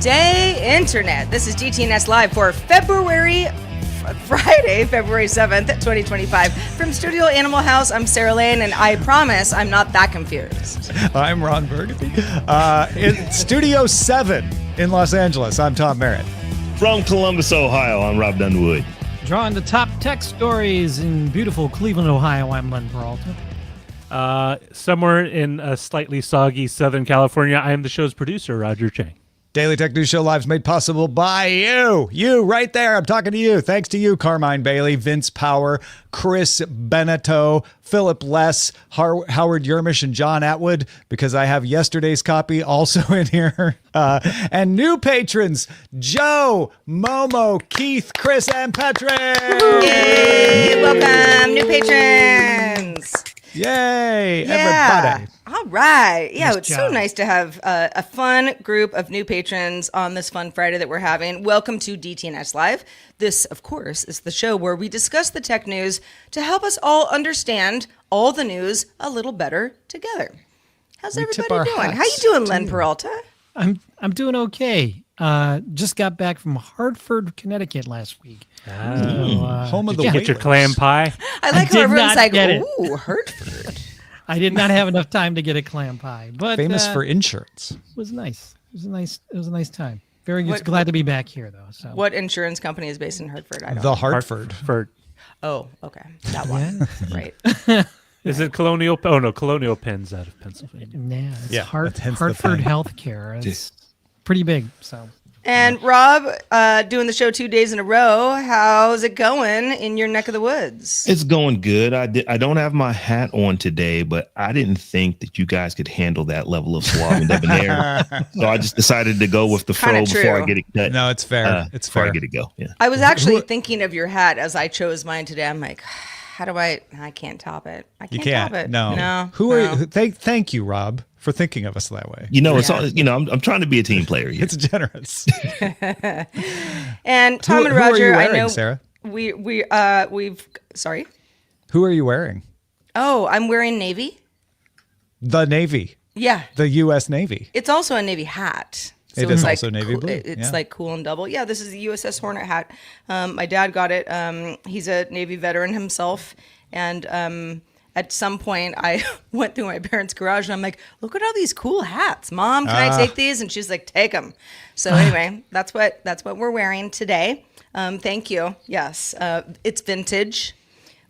day, Internet. This is DTNS Live for Friday, February 7th, 2025. From Studio Animal House, I'm Sarah Lane, and I promise I'm not that confused. I'm Ron Burgundy. In Studio 7 in Los Angeles, I'm Tom Merritt. From Columbus, Ohio, I'm Robb Dunewood. Drawing the top tech stories in beautiful Cleveland, Ohio, I'm Len Peralta. Somewhere in a slightly soggy Southern California, I am the show's producer, Roger Chang. Daily Tech News Show Live is made possible by you. You right there. I'm talking to you. Thanks to you, Carmine Bailey, Vince Power, Chris Beneteau, Philip Less, Howard Yermish, and John Atwood, because I have yesterday's copy also in here. And new patrons, Joe, Momo, Keith, Chris, and Patrick. Yay! Welcome, new patrons. Yay, everybody. All right. Yeah, Nice it's so job. nice to have a fun group of new patrons on this fun Friday that we're having. Welcome to DTNS Live. This, of course, is the show where we discuss the tech news to help us all understand all the news a little better together. How's everybody doing? How you doing, Len Peralta? I'm doing okay. Just got back from Hartford, Connecticut last week. Home of the Did you get your Whalers. clam pie? I like how did everyone's not like, get it. ooh, Hertford. I did not have enough time to get a clam pie, but Famous for insurance. it was nice. It was a nice time. Very good. Glad to be back here, though. So What insurance company is based in Hertford? I don't The know. Hartford. Oh, okay. That one. Right. Is it Colonial? Oh, no, Colonial Penn's out of Pennsylvania. yeah, it's Yeah, hence the Hartford thing. Healthcare. It's pretty big. So And Rob, doing the show 2 days in a row. How's it going in your neck of the woods? It's going good. I don't have my hat on today, but I didn't think that you guys could handle that level of suave and debonair. So I just decided to go with the fro Kinda before true. I get it cut. No, it's fair. It's before fair. I get it go. Yeah. I was actually thinking of your hat as I chose mine today. I'm like, how do I can't top it. I You can't can't. top it. No. Who Are you? Thank you, Rob, for thinking of us that way. You know, it's Yeah. all, I'm trying to be a team player here. It's generous. And Tom and who are Roger, you wearing, I know Sarah? we've sorry. Who are you wearing? Oh, I'm wearing navy. The Navy. Yeah. The U.S. Navy. It's also a navy hat. So It it's is like also navy cool, blue, It's yeah. like cool and double. Yeah, this is the USS Hornet hat. My dad got it. He's a Navy veteran himself. And at some point, I went through my parents' garage and I'm like, look at all these cool hats. Mom, can I take these? And she's like, take them. So anyway, that's what we're wearing today. Thank you. Yes, it's vintage.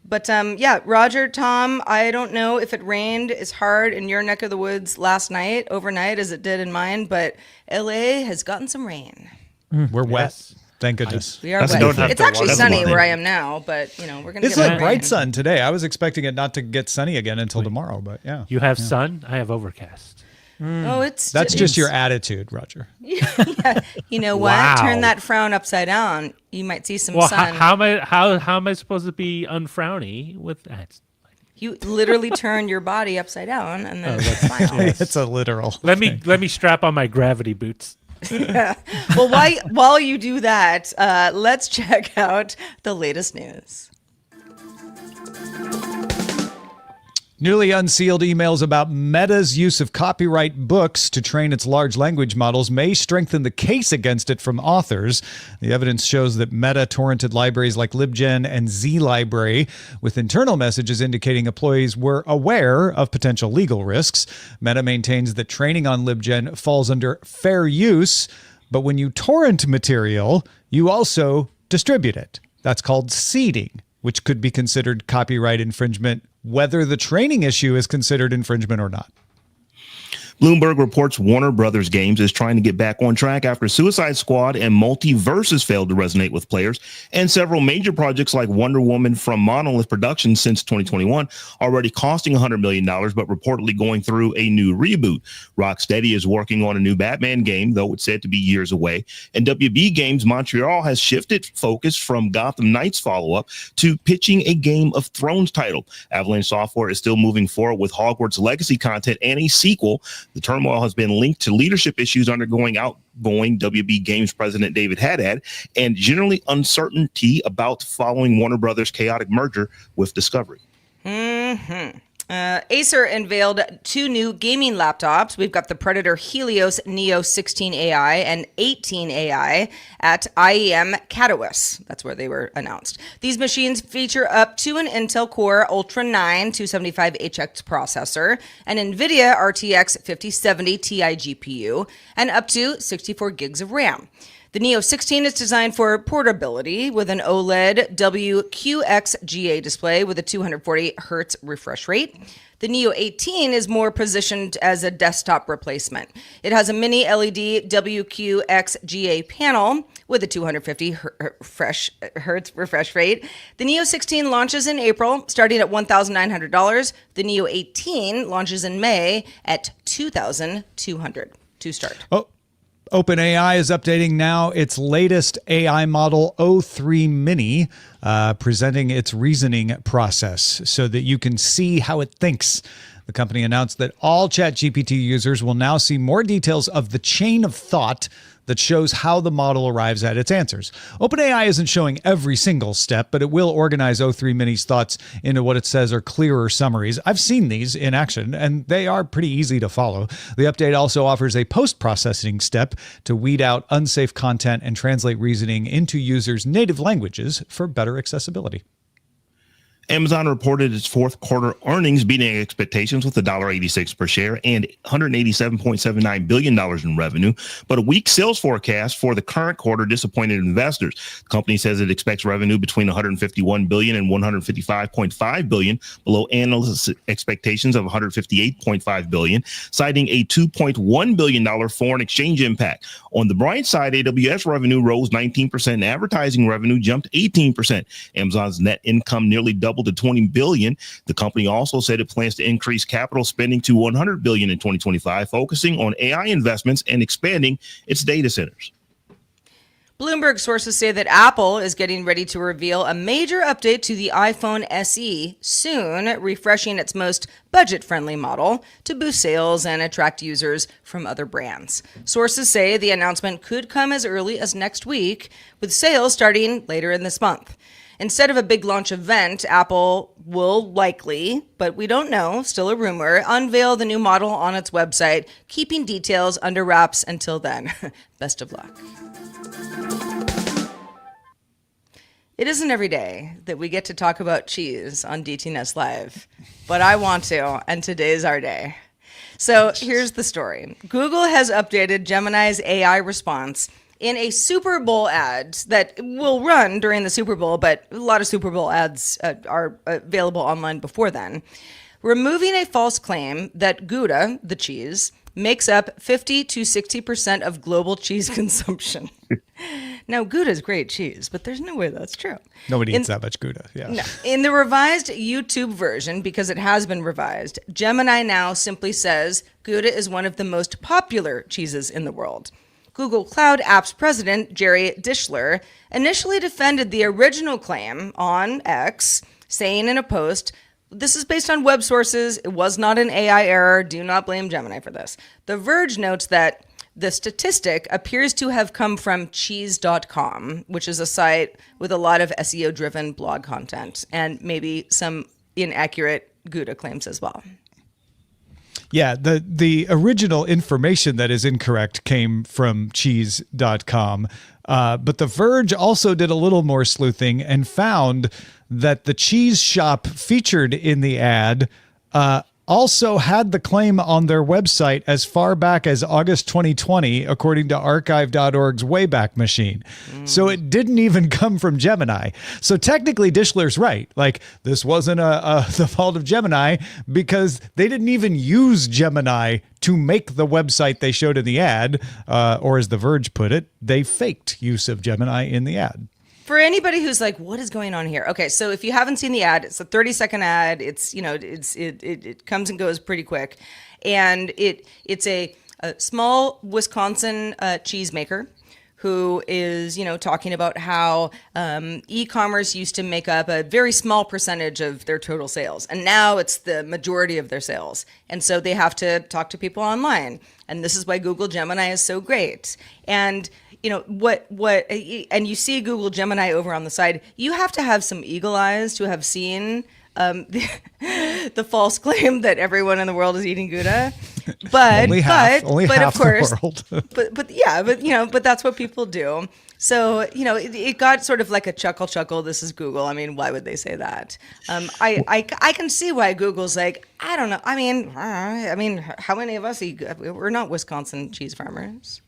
But yeah, Roger, Tom, I don't know if it rained as hard in your neck of the woods overnight, as it did in mine, but LA has gotten some rain. We're wet. Yes. Thank goodness. We are That's a wet. good thing. It's actually That's a sunny good thing. where I am now, but we're gonna It's get like more bright rain. sun today. I was expecting it not to get sunny again until tomorrow, but yeah. You have sun? I have overcast. Oh, it's That's just your attitude, Roger. yeah. You know what? Wow. Turn that frown upside down. You might see some Well, sun. how am I supposed to be unfrowny with that? You literally turn your body upside down and then that's- smile. It's a literal. Let me strap on my gravity boots. Well, while you do that, let's check out the latest news. Newly unsealed emails about Meta's use of copyright books to train its large language models may strengthen the case against it from authors. The evidence shows that Meta torrented libraries like LibGen and ZLibrary, with internal messages indicating employees were aware of potential legal risks. Meta maintains that training on LibGen falls under fair use, but when you torrent material, you also distribute it. That's called seeding, which could be considered copyright infringement, whether the training issue is considered infringement or not. Bloomberg reports Warner Brothers Games is trying to get back on track after Suicide Squad and Multiverses failed to resonate with players, and several major projects like Wonder Woman from Monolith Productions since 2021 already costing $100 million, but reportedly going through a new reboot. Rocksteady is working on a new Batman game, though it's said to be years away, and WB Games Montreal has shifted focus from Gotham Knights follow-up to pitching a Game of Thrones title. Avalanche Software is still moving forward with Hogwarts Legacy content and a sequel. The turmoil has been linked to leadership issues undergoing outgoing WB Games president David Haddad and generally uncertainty about following Warner Brothers' chaotic merger with Discovery. Acer unveiled 2 new gaming laptops. We've got the Predator Helios Neo 16 AI and 18 AI at IEM Katowice. That's where they were announced. These machines feature up to an Intel Core Ultra 9 275HX processor, an NVIDIA RTX 5070 Ti GPU, and up to 64 gigs of RAM. The Neo 16 is designed for portability with an OLED WQXGA display with a 240 hertz refresh rate. The Neo 18 is more positioned as a desktop replacement. It has a mini LED WQXGA panel with a 250 hertz refresh rate. The Neo 16 launches in April, starting at $1,900. The Neo 18 launches in May at $2,200 to start. OpenAI is updating now its latest AI model, O3 Mini, presenting its reasoning process so that you can see how it thinks. The company announced that all ChatGPT users will now see more details of the chain of thought that shows how the model arrives at its answers. OpenAI isn't showing every single step, but it will organize O3 Mini's thoughts into what it says are clearer summaries. I've seen these in action, and they are pretty easy to follow. The update also offers a post-processing step to weed out unsafe content and translate reasoning into users' native languages for better accessibility. Amazon reported its fourth quarter earnings beating expectations with $1.86 per share and $187.79 billion in revenue, but a weak sales forecast for the current quarter disappointed investors. The company says it expects revenue between $151 billion and $155.5 billion, below analysts' expectations of $158.5 billion, citing a $2.1 billion foreign exchange impact. On the bright side, AWS revenue rose 19% and advertising revenue jumped 18%. Amazon's net income nearly doubled to $20 billion. The company also said it plans to increase capital spending to $100 billion in 2025, focusing on AI investments and expanding its data centers. Bloomberg sources say that Apple is getting ready to reveal a major update to the iPhone SE soon, refreshing its most budget-friendly model to boost sales and attract users from other brands. Sources say the announcement could come as early as next week, with sales starting later in this month. Instead of a big launch event, Apple will likely, but we don't know, still a rumor, unveil the new model on its website, keeping details under wraps until then. Best of luck. It isn't every day that we get to talk about cheese on DTNS Live, but I want to, and today's our day. So here's the story. Google has updated Gemini's AI response in a Super Bowl ad that will run during the Super Bowl, but a lot of Super Bowl ads are available online before then, removing a false claim that Gouda, the cheese, makes up 50 to 60% of global cheese consumption. Now, Gouda is great cheese, but there's no way that's true. Nobody eats that much Gouda. Yeah. No. In the revised YouTube version, because it has been revised, Gemini now simply says Gouda is one of the most popular cheeses in the world. Google Cloud Apps president Jerry Dischler initially defended the original claim on X, saying in a post, "This is based on web sources. It was not an AI error. Do not blame Gemini for this." The Verge notes that the statistic appears to have come from cheese.com, which is a site with a lot of SEO-driven blog content and maybe some inaccurate Gouda claims as well. Yeah, the original information that is incorrect came from cheese.com, but The Verge also did a little more sleuthing and found that the cheese shop featured in the ad also had the claim on their website as far back as August 2020, according to archive.org's Wayback Machine. So it didn't even come from Gemini. So technically, Dishler's right. Like, this wasn't the fault of Gemini because they didn't even use Gemini to make the website they showed in the ad, or as The Verge put it, they faked use of Gemini in the ad. For anybody who's like, what is going on here? Okay, so if you haven't seen the ad, it's a 30-second ad. It's, it comes and goes pretty quick. And it's a small Wisconsin cheesemaker who is, talking about how e-commerce used to make up a very small percentage of their total sales. And now it's the majority of their sales. And so they have to talk to people online. And this is why Google Gemini is so great. And and you see Google Gemini over on the side, you have to have some eagle eyes to have seen the false claim that everyone in the world is eating Gouda. But only half of course, the world. but that's what people do. So, it got sort of like a chuckle. This is Google. I mean, why would they say that? I can see why Google's like, I don't know. I mean, how many of us eat? We're not Wisconsin cheese farmers.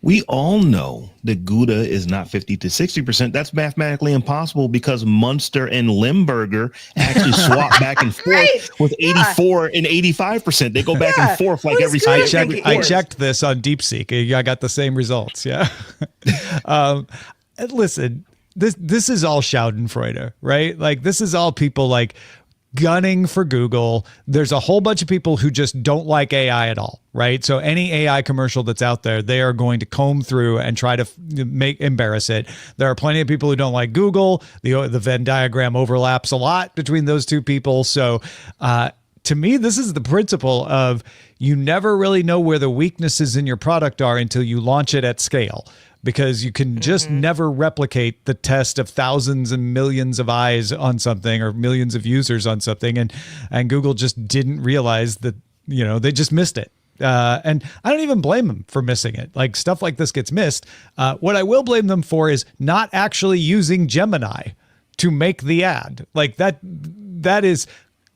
We all know that Gouda is not 50 to 60%. That's mathematically impossible because Munster and Limburger actually swap back and forth with 84 and 85%. They go back and forth like every second. I checked this on DeepSeek. I got the same results. Yeah. Listen, this is all Schadenfreude, right? Like, this is all people like gunning for Google. There's a whole bunch of people who just don't like AI at all, right? So any AI commercial that's out there, they are going to comb through and try to embarrass it. There are plenty of people who don't like Google. The Venn diagram overlaps a lot between those two people. So to me, this is the principle of you never really know where the weaknesses in your product are until you launch it at scale. Because you can just never replicate the test of thousands and millions of eyes on something or millions of users on something. And Google just didn't realize that, they just missed it. And I don't even blame them for missing it. Like, stuff like this gets missed. What I will blame them for is not actually using Gemini to make the ad. Like, that is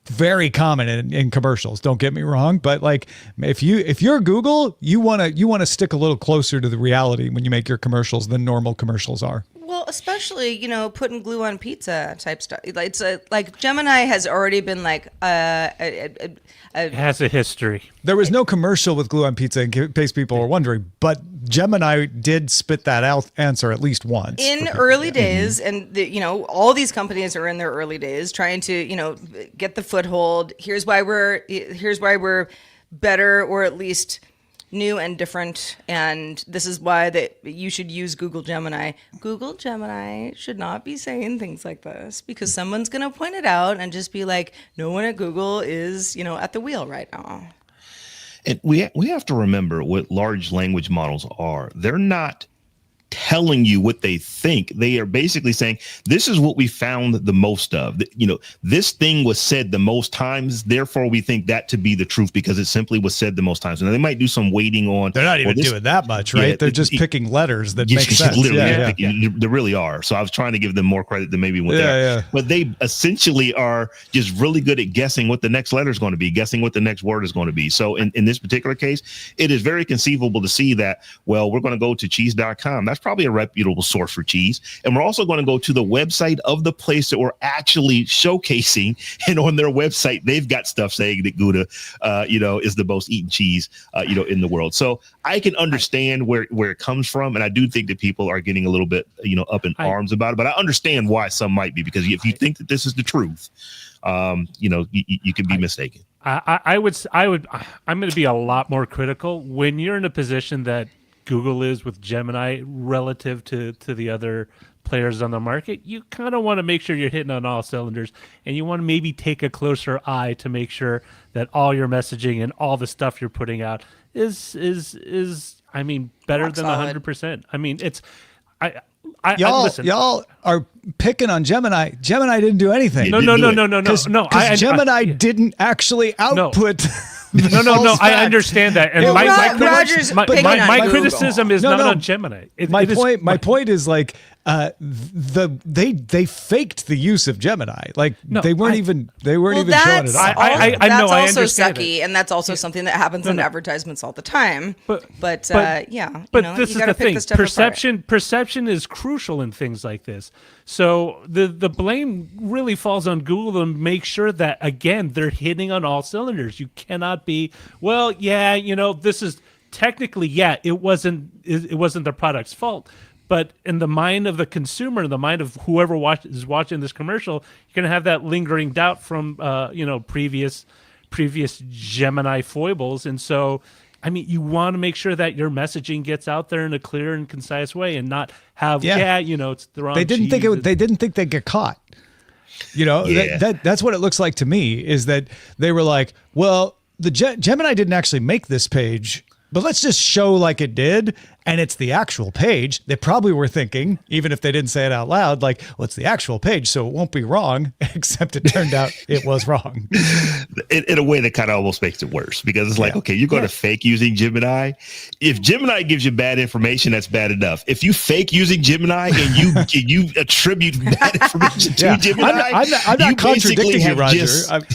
very common in commercials. Don't get me wrong, but like if you're Google, you want to stick a little closer to the reality when you make your commercials than normal commercials are. Well, especially, putting glue on pizza type stuff. It's like Gemini has already been like It has a history. There was no commercial with glue on pizza in case people were wondering, but Gemini did spit that out answer at least once. In early days, and all these companies are in their early days trying to, get the foothold. Here's why we're better, or at least new and different, and this is why that you should use Google Gemini. Google Gemini should not be saying things like this because someone's going to point it out and just be like, no one at Google is, at the wheel right now. And we have to remember what large language models are. They're not telling you what they think. They are basically saying, this is what we found the most of. This thing was said the most times, therefore we think that to be the truth because it simply was said the most times. And they might do some weighting on. They're not even doing that much, right? They're just picking letters that make sense. Literally, they really are. So I was trying to give them more credit than maybe what they are. Yeah. But they essentially are just really good at guessing what the next letter is going to be, guessing what the next word is going to be. So in this particular case, it is very conceivable to see that, well, we're going to go to cheese.com. That's probably a reputable source for cheese. And we're also going to go to the website of the place that we're actually showcasing. And on their website, they've got stuff saying that Gouda, is the most eaten cheese, in the world. So I can understand where it comes from. And I do think that people are getting a little bit, up in arms about it. But I understand why some might be, because if you think that this is the truth, you could be mistaken. I'm going to be a lot more critical when you're in a position that Google is with Gemini relative to the other players on the market. You kind of want to make sure you're hitting on all cylinders, and you want to maybe take a closer eye to make sure that all your messaging and all the stuff you're putting out is better than 100%. I mean, it's y'all are picking on Gemini. Gemini didn't do anything. No. Because Gemini didn't actually output. No. I understand that, and my criticism is not on Gemini. My point is like they faked the use of Gemini. Like they weren't even showing it. That's also understand sucky, and that's also something that happens in advertisements all the time. But this is the thing. Perception is crucial in things like this. So the blame really falls on Google to make sure that, again, they're hitting on all cylinders. You cannot be, this is technically, it wasn't the product's fault. But in the mind of the consumer, in the mind of whoever is watching this commercial, you're going to have that lingering doubt from previous Gemini foibles. And so, you want to make sure that your messaging gets out there in a clear and concise way, and not have it's the wrong. They didn't think they'd get caught. That's what it looks like to me. Is that they were like, well, the Gemini didn't actually make this page, but let's just show like it did, and it's the actual page, they probably were thinking, even if they didn't say it out loud, like, well, it's the actual page, so it won't be wrong, except it turned out it was wrong. In a way that kind of almost makes it worse, because it's like, okay, you're going to fake using Gemini. If Gemini gives you bad information, that's bad enough. If you fake using Gemini and you attribute bad information to Gemini, I'm not contradicting you, Roger.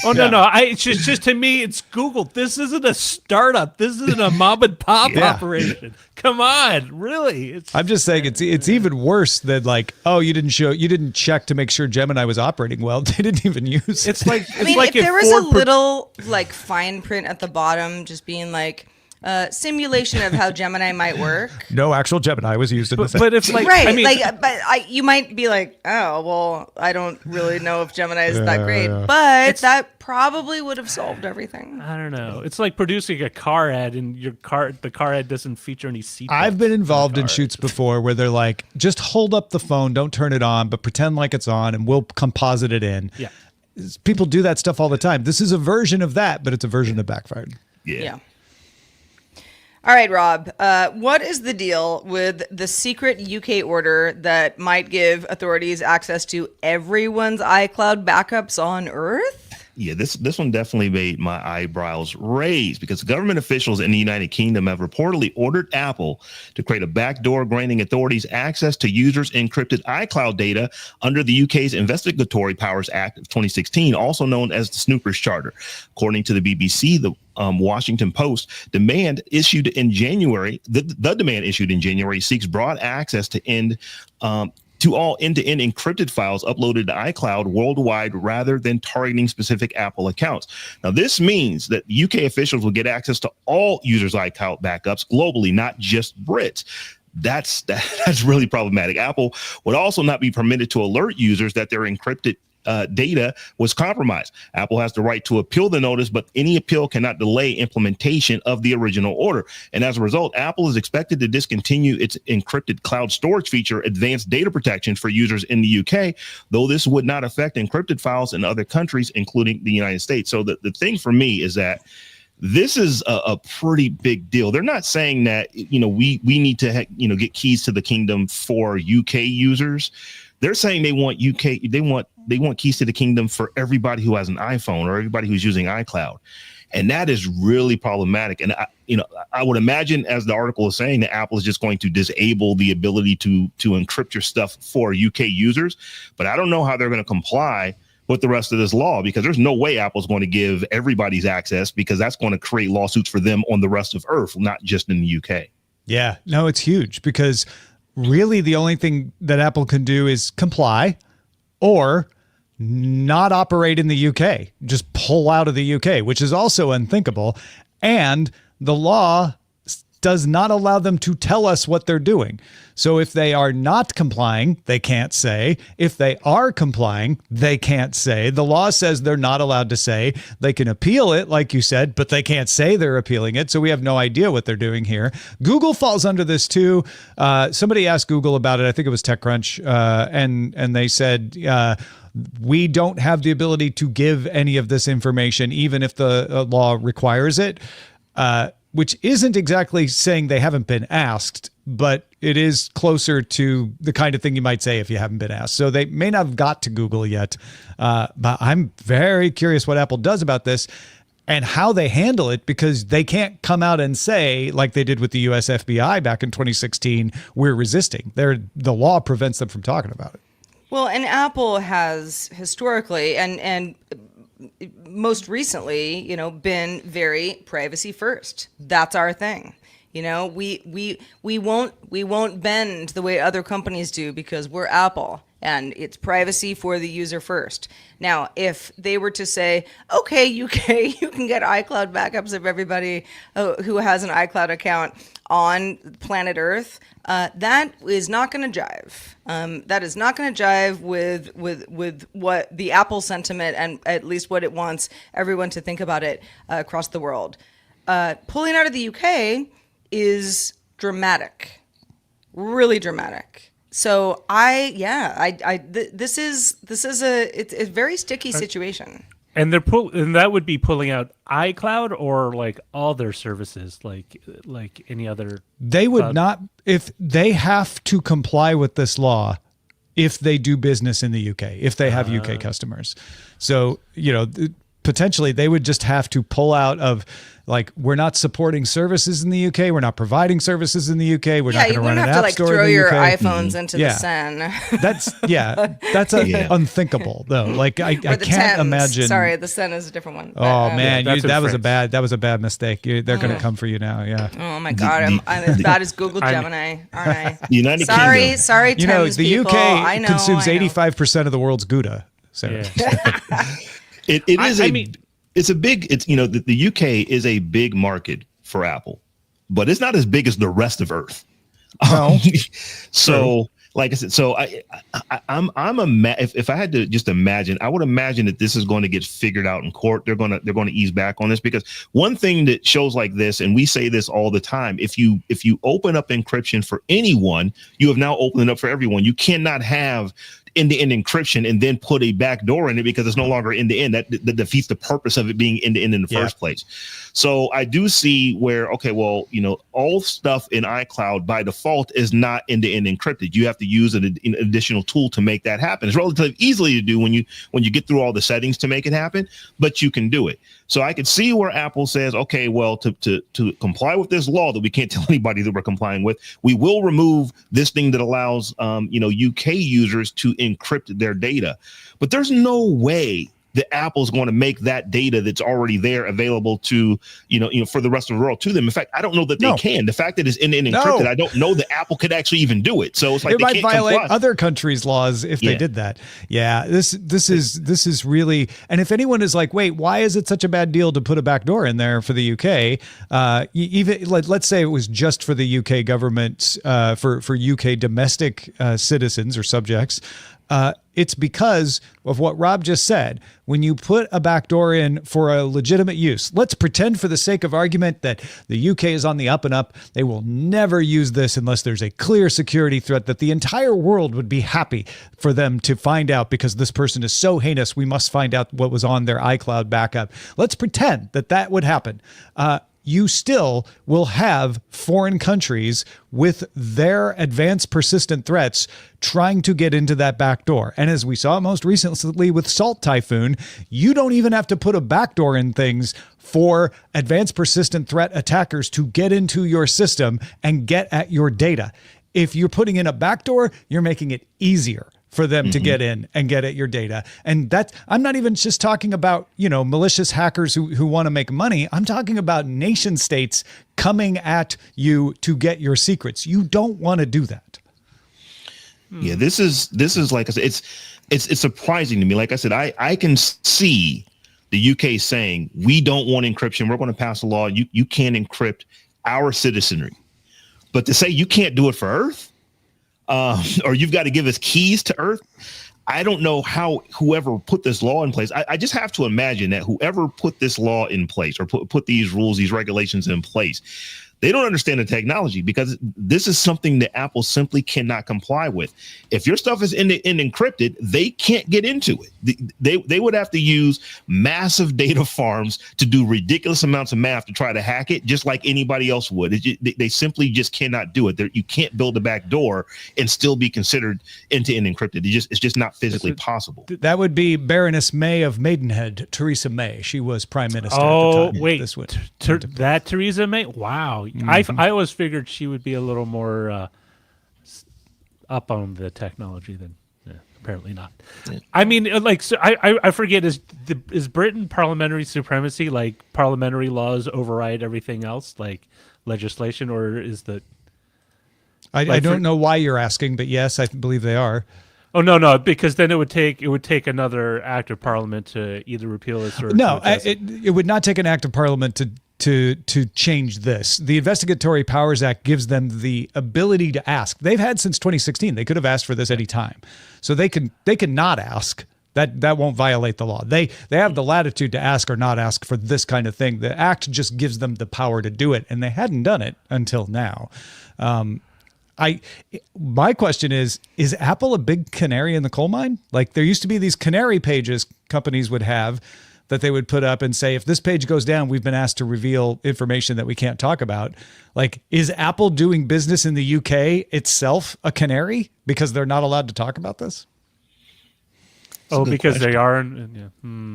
No. It's just to me, it's Google. This isn't a startup. This isn't a mom and pop operation. Come on, really? I'm just saying it's even worse than like, oh, you didn't check to make sure Gemini was operating well. They didn't even use it. It's like if there was a little like fine print at the bottom, just being like simulation of how Gemini might work. No actual Gemini was used in this. But if like, right, I mean, you might be like, oh, well, I don't really know if Gemini is that great, but that probably would have solved everything. I don't know. It's like producing a car ad and the car ad doesn't feature any seatbelts. I've been involved in shoots before where they're like, just hold up the phone, don't turn it on, but pretend like it's on and we'll composite it in. Yeah. People do that stuff all the time. This is a version of that, but it's a version that backfired. Yeah. All right, Rob, what is the deal with the secret UK order that might give authorities access to everyone's iCloud backups on Earth? Yeah, this one definitely made my eyebrows raise, because government officials in the United Kingdom have reportedly ordered Apple to create a backdoor granting authorities access to users' encrypted iCloud data under the UK's Investigatory Powers Act of 2016, also known as the Snoopers Charter. According to the BBC, the Washington Post, demand issued in January, the demand issued in January seeks broad access to all end-to-end encrypted files uploaded to iCloud worldwide rather than targeting specific Apple accounts. Now, this means that UK officials will get access to all users' iCloud backups globally, not just Brits. That's really problematic. Apple would also not be permitted to alert users that their encrypted data was compromised. Apple has the right to appeal the notice, but any appeal cannot delay implementation of the original order. And as a result, Apple is expected to discontinue its encrypted cloud storage feature, advanced data protection for users in the UK, though this would not affect encrypted files in other countries, including the United States. So the thing for me is that this is a pretty big deal. They're not saying that, we need to, get keys to the kingdom for UK users. They're saying they want keys to the kingdom for everybody who has an iPhone or everybody who's using iCloud. And that is really problematic. And I would imagine, as the article is saying, that Apple is just going to disable the ability to encrypt your stuff for UK users. But I don't know how they're going to comply with the rest of this law, because there's no way Apple's going to give everybody's access, because that's going to create lawsuits for them on the rest of Earth, not just in the UK. Yeah, no, it's huge, because really the only thing that Apple can do is comply or not operate in the UK, just pull out of the UK, which is also unthinkable. And the law does not allow them to tell us what they're doing. So if they are not complying, they can't say. If they are complying, they can't say. The law says they're not allowed to say. They can appeal it, like you said, but they can't say they're appealing it. So we have no idea what they're doing here. Google falls under this too. Somebody asked Google about it. I think it was TechCrunch. And they said, we don't have the ability to give any of this information, even if the law requires it. Which isn't exactly saying they haven't been asked, but it is closer to the kind of thing you might say if you haven't been asked. So they may not have got to Google yet, but I'm very curious what Apple does about this and how they handle it, because they can't come out and say, like they did with the US FBI back in 2016, we're resisting. The law prevents them from talking about it. Well, and Apple has historically and most recently, been very privacy first. That's our thing. We won't bend the way other companies do, because we're Apple and it's privacy for the user first. Now, if they were to say, okay, UK, you can get iCloud backups of everybody who has an iCloud account on planet Earth, that is not going to jive. That is not going to jive with what the Apple sentiment, and at least what it wants everyone to think about it across the world. Pulling out of the UK is dramatic, really dramatic. So it's a very sticky situation. And that would be pulling out iCloud or like all their services, like any other. They would not, if they have to comply with this law, if they do business in the UK, if they have UK customers. So, potentially they would just have to pull out of, like, we're not supporting services in the UK. We're not providing services in the UK. We're not going to run an app store in the UK. You wouldn't have to throw your iPhones into the Sen. That's unthinkable though. Like I can't Tens. Imagine. Sorry, the Sen is a different one. Oh man, that was a bad mistake. They're going to come for you now. Yeah. Oh my God, I'm as bad as Google Gemini, aren't I? United Kingdom. Sorry, the people. UK consumes 85% of the world's Gouda. So. Yeah. The UK is a big market for Apple, but it's not as big as the rest of Earth. No. So, like I said, if I had to just imagine, I would imagine that this is going to get figured out in court. They're going to ease back on this, because one thing that shows like this, and we say this all the time, if you open up encryption for anyone, you have now opened it up for everyone. You cannot have end-to-end encryption and then put a backdoor in it, because it's no longer end-to-end. That defeats the purpose of it being end-to-end in the first place. So I do see where, okay, well, all stuff in iCloud by default is not end-to-end encrypted. You have to use an additional tool to make that happen. It's relatively easily to do when you get through all the settings to make it happen, but you can do it. So I could see where Apple says, okay, well, to comply with this law that we can't tell anybody that we're complying with, we will remove this thing that allows UK users to encrypt their data. But there's no way that Apple's going to make that data that's already there available to, for the rest of the world to them. In fact, I don't know that they can. The fact that it's end-to-end encrypted, I don't know that Apple could actually even do it. So it's like it might violate other countries' laws if they did that. Yeah, this is really. And if anyone is like, wait, why is it such a bad deal to put a backdoor in there for the UK? Even let's say it was just for the UK government, for UK domestic citizens or subjects. It's because of what Robb just said. When you put a backdoor in for a legitimate use, let's pretend for the sake of argument that the UK is on the up and up. They will never use this unless there's a clear security threat that the entire world would be happy for them to find out, because this person is so heinous. We must find out what was on their iCloud backup. Let's pretend that would happen. You still will have foreign countries with their advanced persistent threats trying to get into that backdoor. And as we saw most recently with Salt Typhoon, you don't even have to put a backdoor in things for advanced persistent threat attackers to get into your system and get at your data. If you're putting in a backdoor, you're making it easier for them to get in and get at your data. And I'm not even just talking about, malicious hackers who want to make money. I'm talking about nation states coming at you to get your secrets. You don't want to do that. Yeah, this is like I said, it's surprising to me. Like I said, I can see the UK saying, we don't want encryption. We're going to pass a law. You can't encrypt our citizenry. But to say you can't do it for Earth, or you've got to give us keys to Earth. I don't know how whoever put this law in place. I just have to imagine that whoever put this law in place, or put these rules, these regulations in place, they don't understand the technology, because this is something that Apple simply cannot comply with. If your stuff is encrypted, they can't get into it. They would have to use massive data farms to do ridiculous amounts of math to try to hack it, just like anybody else would. They simply just cannot do it. You can't build a back door and still be considered end-to-end encrypted. It's just not physically possible. That would be Baroness May of Maidenhead, Theresa May. She was prime minister at the time. Wait, that Theresa May? Wow. I always figured she would be a little more up on the technology than apparently not. Yeah. I mean, so I forget, is Britain parliamentary supremacy, like parliamentary laws override everything else, like legislation, or is that? I don't know why you're asking, but yes, I believe they are. Oh no, because then it would take another act of parliament to either repeal this or no. It would not take an act of parliament to change this. The Investigatory Powers Act gives them the ability to ask. They've had since 2016. They could have asked for this any time. So they can not ask. That won't violate the law. They have the latitude to ask or not ask for this kind of thing. The act just gives them the power to do it, and they hadn't done it until now. My question is Apple a big canary in the coal mine? Like, there used to be these canary pages companies would have, that they would put up and say, if this page goes down, we've been asked to reveal information that we can't talk about. Like, is Apple doing business in the UK itself a canary because they're not allowed to talk about this? Because they are.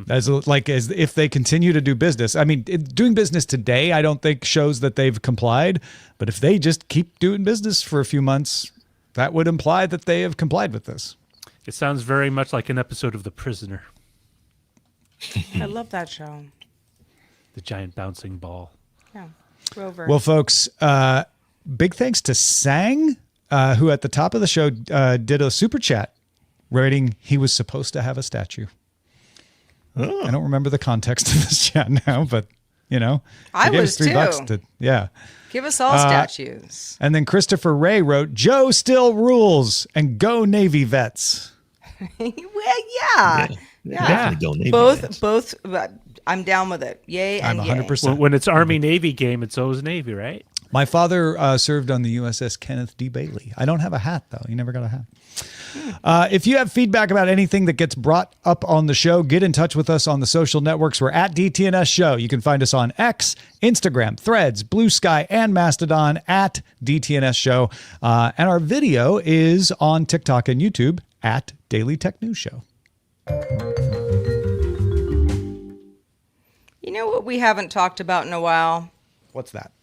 As if they continue to do business. I mean, doing business today, I don't think shows that they've complied. But if they just keep doing business for a few months, that would imply that they have complied with this. It sounds very much like an episode of The Prisoner. I love that show. The giant bouncing ball. Yeah. Rover. Well, folks, big thanks to Chang, who at the top of the show did a super chat writing he was supposed to have a statue. Oh. I don't remember the context of this chat now, but, I was $3 yeah. Give us all statues. And then Christopher Ray wrote, Joe still rules and go Navy vets. Well, yeah. Go Navy Both. I'm down with it. Yay and I'm 100%. Yay. When it's Army-Navy game, it's always Navy, right? My father served on the USS Kenneth D. Bailey. I don't have a hat, though. He never got a hat. If you have feedback about anything that gets brought up on the show, get in touch with us on the social networks. We're at DTNS Show. You can find us on X, Instagram, Threads, Blue Sky, and Mastodon at DTNS Show. And our video is on TikTok and YouTube at Daily Tech News Show. You know what we haven't talked about in a while? What's that?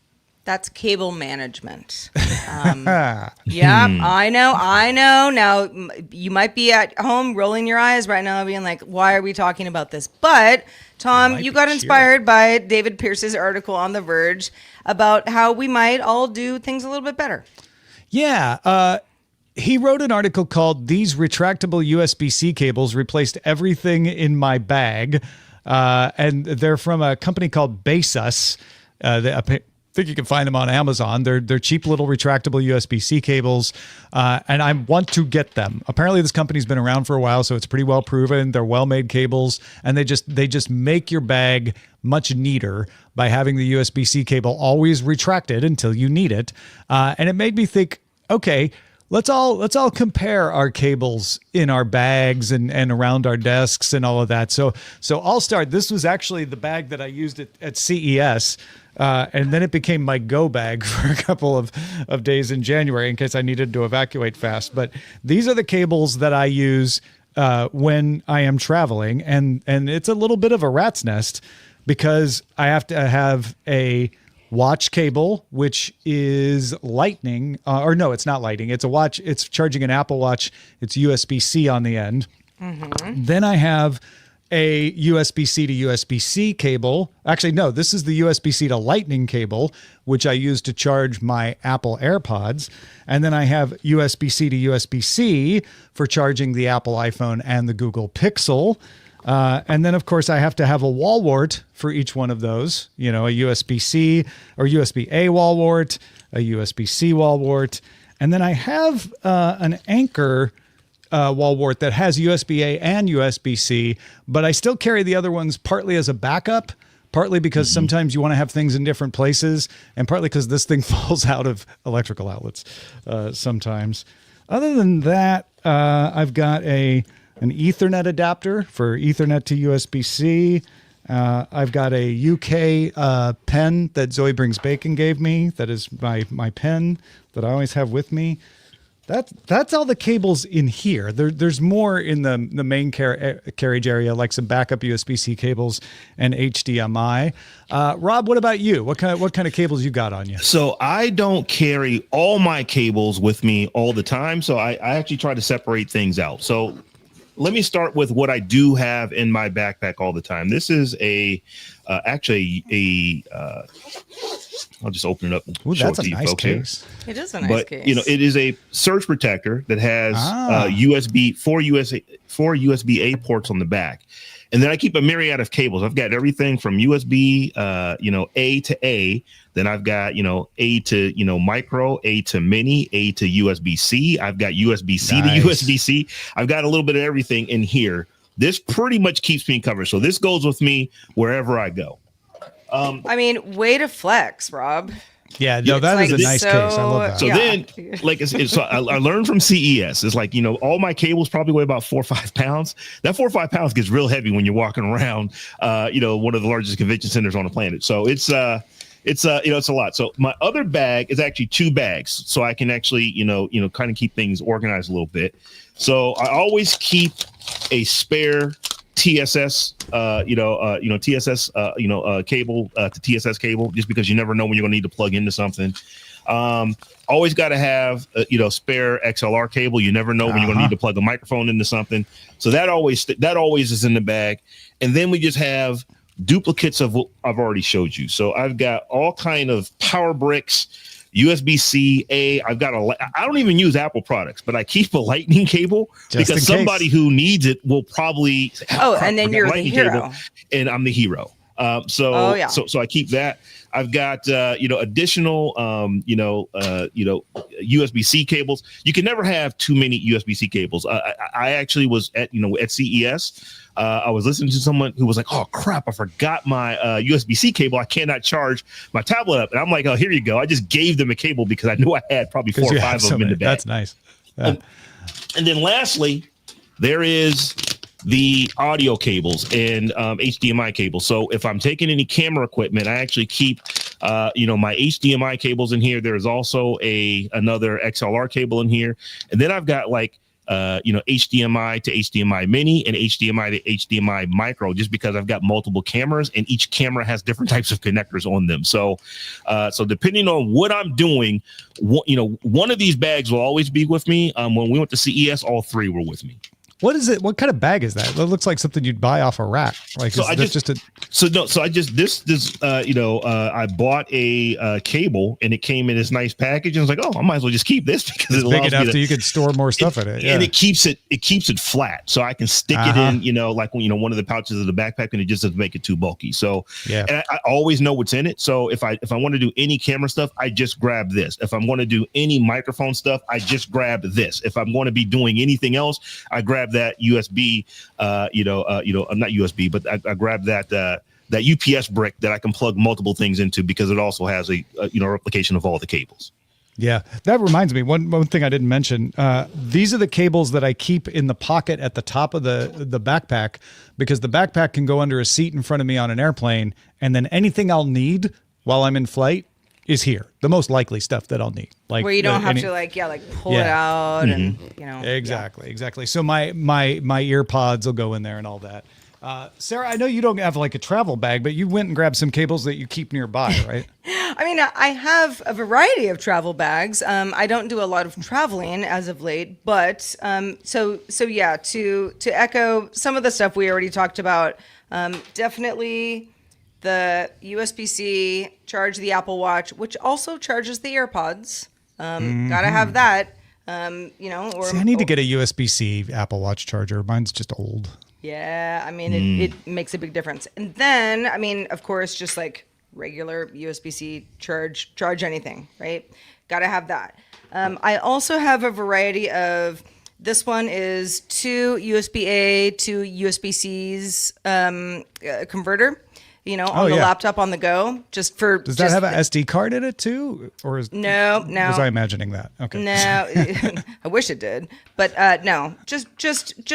That's cable management. Yeah, I know. Now, you might be at home rolling your eyes right now being like, why are we talking about this? But, Tom, you got inspired by David Pierce's article on The Verge about how we might all do things a little bit better. Yeah. He wrote an article called These Retractable USB-C Cables Replaced Everything in My Bag. And they're from a company called Basus. I think you can find them on Amazon. They're cheap little retractable USB-C cables, and I want to get them. Apparently, this company's been around for a while, so it's pretty well proven. They're well-made cables, and they just make your bag much neater by having the USB-C cable always retracted until you need it. And it made me think, okay, let's all compare our cables in our bags and around our desks and all of that. So I'll start. This was actually the bag that I used at CES. And then it became my go bag for a couple of days in January in case I needed to evacuate fast. But these are the cables that I use when I am traveling. And it's a little bit of a rat's nest because I have to have a watch cable, which is lightning. Or no, it's not lightning. It's a watch. It's charging an Apple Watch. It's USB-C on the end. Mm-hmm. Then I have a USB-C to USB-C cable. Actually, no, this is the USB-C to Lightning cable, which I use to charge my Apple AirPods. And then I have USB-C to USB-C for charging the Apple iPhone and the Google Pixel. And then, of course, I have to have a wall wart for each one of those, a USB-C or USB-A wall wart, a USB-C wall wart. And then I have an Anchor wall wart that has USB-A and USB-C, but I still carry the other ones partly as a backup, partly because sometimes you want to have things in different places, and partly because this thing falls out of electrical outlets sometimes. Other than that, I've got an Ethernet adapter for Ethernet to USB-C. I've got a UK pen that Zoe Brings Bacon gave me. That is my pen that I always have with me. That's all the cables in here. There's more in the main carriage area, like some backup USB-C cables and HDMI. Rob, what about you? What kind of cables you got on you? So I don't carry all my cables with me all the time. So I actually try to separate things out. So let me start with what I do have in my backpack all the time. This is I'll just open it up. Ooh, that's a nice case. It is a nice case. It is a surge protector that has four USB-A ports on the back. And then I keep a myriad of cables. I've got everything from USB, A to A. Then I've got, A to, micro, A to mini, A to USB-C. I've got USB-C to USB-C. I've got a little bit of everything in here. This pretty much keeps me covered. So this goes with me wherever I go. Way to flex, Rob. Yeah, no, that is a nice case. I love that. So then, like, so I learned from CES. It's like, all my cables probably weigh about 4 or 5 pounds. That 4 or 5 pounds gets real heavy when you're walking around, one of the largest convention centers on the planet. So it's a lot. So my other bag is actually 2 bags, so I can actually, kind of keep things organized a little bit. So I always keep a spare TSS, TSS, cable to TSS cable, just because you never know when you're gonna need to plug into something. Always got to have, spare XLR cable. You never know when you're gonna need to plug a microphone into something. So that always is in the bag. And then we just have duplicates of what I've already showed you. So I've got all kind of power bricks, USB-C, I've got I don't even use Apple products, but I keep a lightning cable because somebody who needs it will probably. And then you're the hero. And I'm the hero. So I keep that. I've got additional USB-C cables. You can never have too many USB-C cables. I actually was at CES. I was listening to someone who was like, "Oh crap, I forgot my USB-C cable. I cannot charge my tablet up." And I'm like, "Oh, here you go." I just gave them a cable because I knew I had probably 4 or 5 of them in the bag. That's nice. Yeah. And then lastly, there is the audio cables and HDMI cables. So if I'm taking any camera equipment, I actually keep my HDMI cables in here. There's also another XLR cable in here, and then I've got HDMI to HDMI mini and HDMI to HDMI micro, just because I've got multiple cameras and each camera has different types of connectors on them. So depending on what I'm doing, one of these bags will always be with me. When we went to CES, all 3 were with me. What is it? What kind of bag is that? It looks like something you'd buy off a rack. Like, I bought a cable and it came in this nice package, and I was like, oh, I might as well just keep this because it's big enough that you could store more stuff in it. Yeah. And it keeps it flat, so I can stick it in, one of the pouches of the backpack, and it just doesn't make it too bulky. So and I always know what's in it. So if I want to do any camera stuff, I just grab this. If I'm going to do any microphone stuff, I just grab this. If I'm going to be doing anything else, I grab that USB, not USB, but I grabbed that UPS brick that I can plug multiple things into because it also has a replication of all the cables. Yeah, that reminds me. One thing I didn't mention. These are the cables that I keep in the pocket at the top of the backpack, because the backpack can go under a seat in front of me on an airplane, and then anything I'll need while I'm in flight is here. The most likely stuff that I'll need, like where you don't have to pull it out and exactly. So my ear pods will go in there and all that. Sarah, I know you don't have like a travel bag, but you went and grabbed some cables that you keep nearby, right? I mean, I have a variety of travel bags. I don't do a lot of traveling as of late, but to echo some of the stuff we already talked about, definitely the USB-C, charge the Apple Watch, which also charges the AirPods. Gotta have that. I need to get a USB-C Apple Watch charger. Mine's just old. Yeah, I mean, it makes a big difference. And then, I mean, of course, just like regular USB-C charge anything, right? Gotta have that. I also have a variety of, this one is 2 USB-A to USB-C's converter. On the laptop on the go, just for. Does that have an SD card in it too, or no? Was I imagining that? Okay. No, I wish it did, but no, just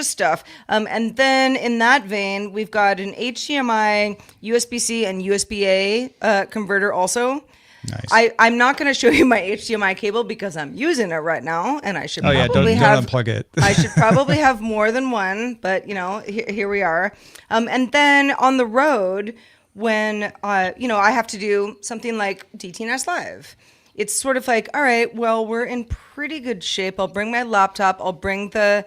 stuff. And then in that vein, we've got an HDMI, USB-C, and USB-A converter also. Nice. I'm not going to show you my HDMI cable because I'm using it right now, and I should probably don't unplug it. I should probably have more than one, but here we are. And then on the road, when I have to do something like DTNS Live, it's sort of like, all right, well, we're in pretty good shape. I'll bring my laptop. I'll bring the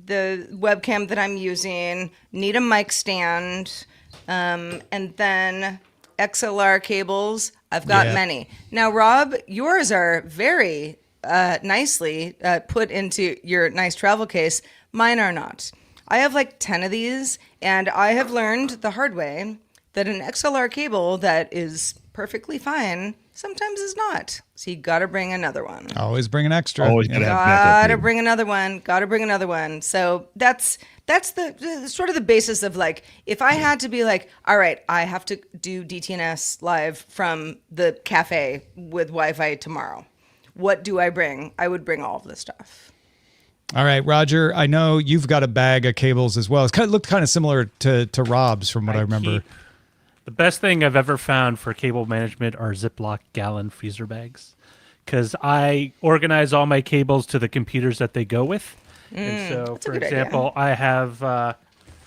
webcam that I'm using. Need a mic stand, and then XLR cables. I've got many. Now, Rob, yours are very nicely put into your nice travel case. Mine are not. I have like 10 of these, and I have learned the hard way that an XLR cable that is perfectly fine. Sometimes it's not. So you got to bring another one. Always bring an extra. Always Gotta bring another one. Gotta bring another one. So that's the sort of the basis of like, if I had to be like, all right, I have to do DTNS live from the cafe with Wi-Fi tomorrow. What do I bring? I would bring all of this stuff. All right, Roger, I know you've got a bag of cables as well. It looked kind of similar to Robb's from what I remember. The best thing I've ever found for cable management are Ziploc gallon freezer bags, because I organize all my cables to the computers that they go with. And so, for example, I have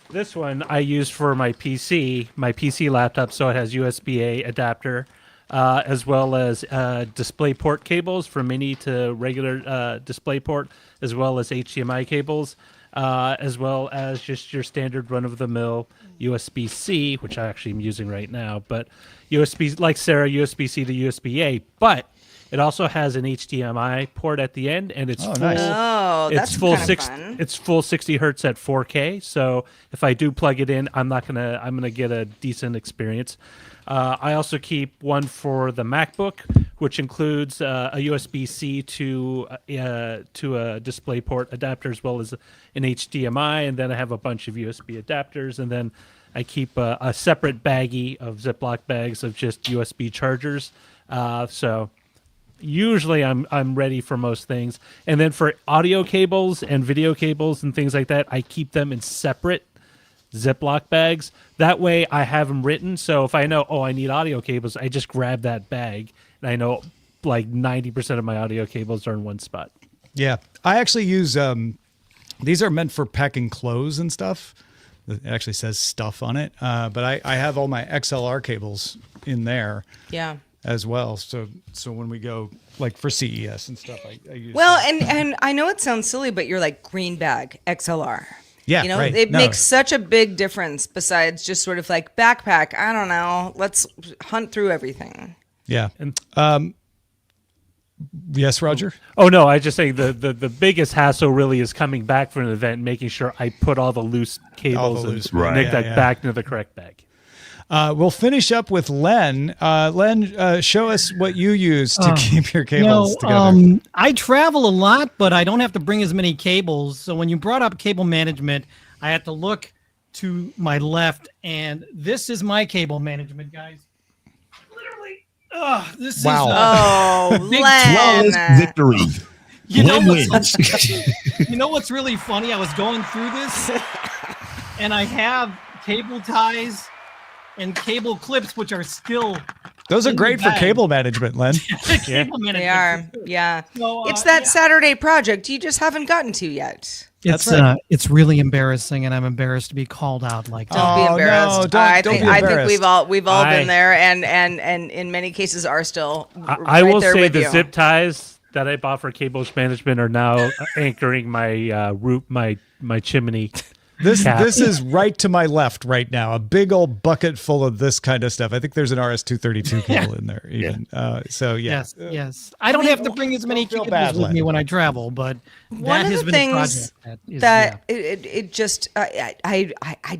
this one I use for my PC laptop, so it has USB-A adapter, as well as DisplayPort cables from mini to regular DisplayPort, as well as HDMI cables, as well as just your standard run-of-the-mill USB-C, which I actually am using right now, but USB, like Sarah, USB-C to USB-A, but it also has an HDMI port at the end, and it's full. Nice. Oh, that's full kind of fun. It's full 60 hertz at 4K. So if I do plug it in, I'm gonna get a decent experience. I also keep one for the MacBook, which includes a USB-C to a DisplayPort adapter, as well as an HDMI, and then I have a bunch of USB adapters, and then I keep a separate baggie of Ziploc bags of just USB chargers. So usually I'm ready for most things. And then for audio cables and video cables and things like that, I keep them in separate Ziploc bags. That way I have them written. So if I know, I need audio cables, I just grab that bag. And I know like 90% of my audio cables are in one spot. Yeah. I actually use, these are meant for packing clothes and stuff. It actually says stuff on it. But I have all my XLR cables in there. Yeah. As well. So when we go like for CES and stuff, I use and I know it sounds silly, but you're like green bag XLR. Yeah, you know, right. it makes such a big difference besides just sort of like backpack. I don't know. Let's hunt through everything. Yeah. Yes, Roger? Oh, no, I just say the biggest hassle really is coming back from an event and making sure I put all the loose cables back into the correct bag. We'll finish up with Len. Len, show us what you use to keep your cables together. I travel a lot, but I don't have to bring as many cables. So when you brought up cable management, I had to look to my left, and this is my cable management, guys. Literally, this is Len. Victory. You know what's really funny? I was going through this, and I have cable ties and cable clips, which are still those are great for cable management, Len. Cable management. They are, yeah. So, it's that Saturday project you just haven't gotten to yet. It's really embarrassing, and I'm embarrassed to be called out like that. Don't be embarrassed. No, don't be embarrassed. I think we've all been there, and in many cases are still. I will say the you. zip ties that I bought for cables management are now anchoring my roof, my chimney. This is right to my left right now. A big old bucket full of this kind of stuff. I think there's an RS-232 cable in there even. Yes. I don't have to bring as many cables with me when I travel, but one of the things I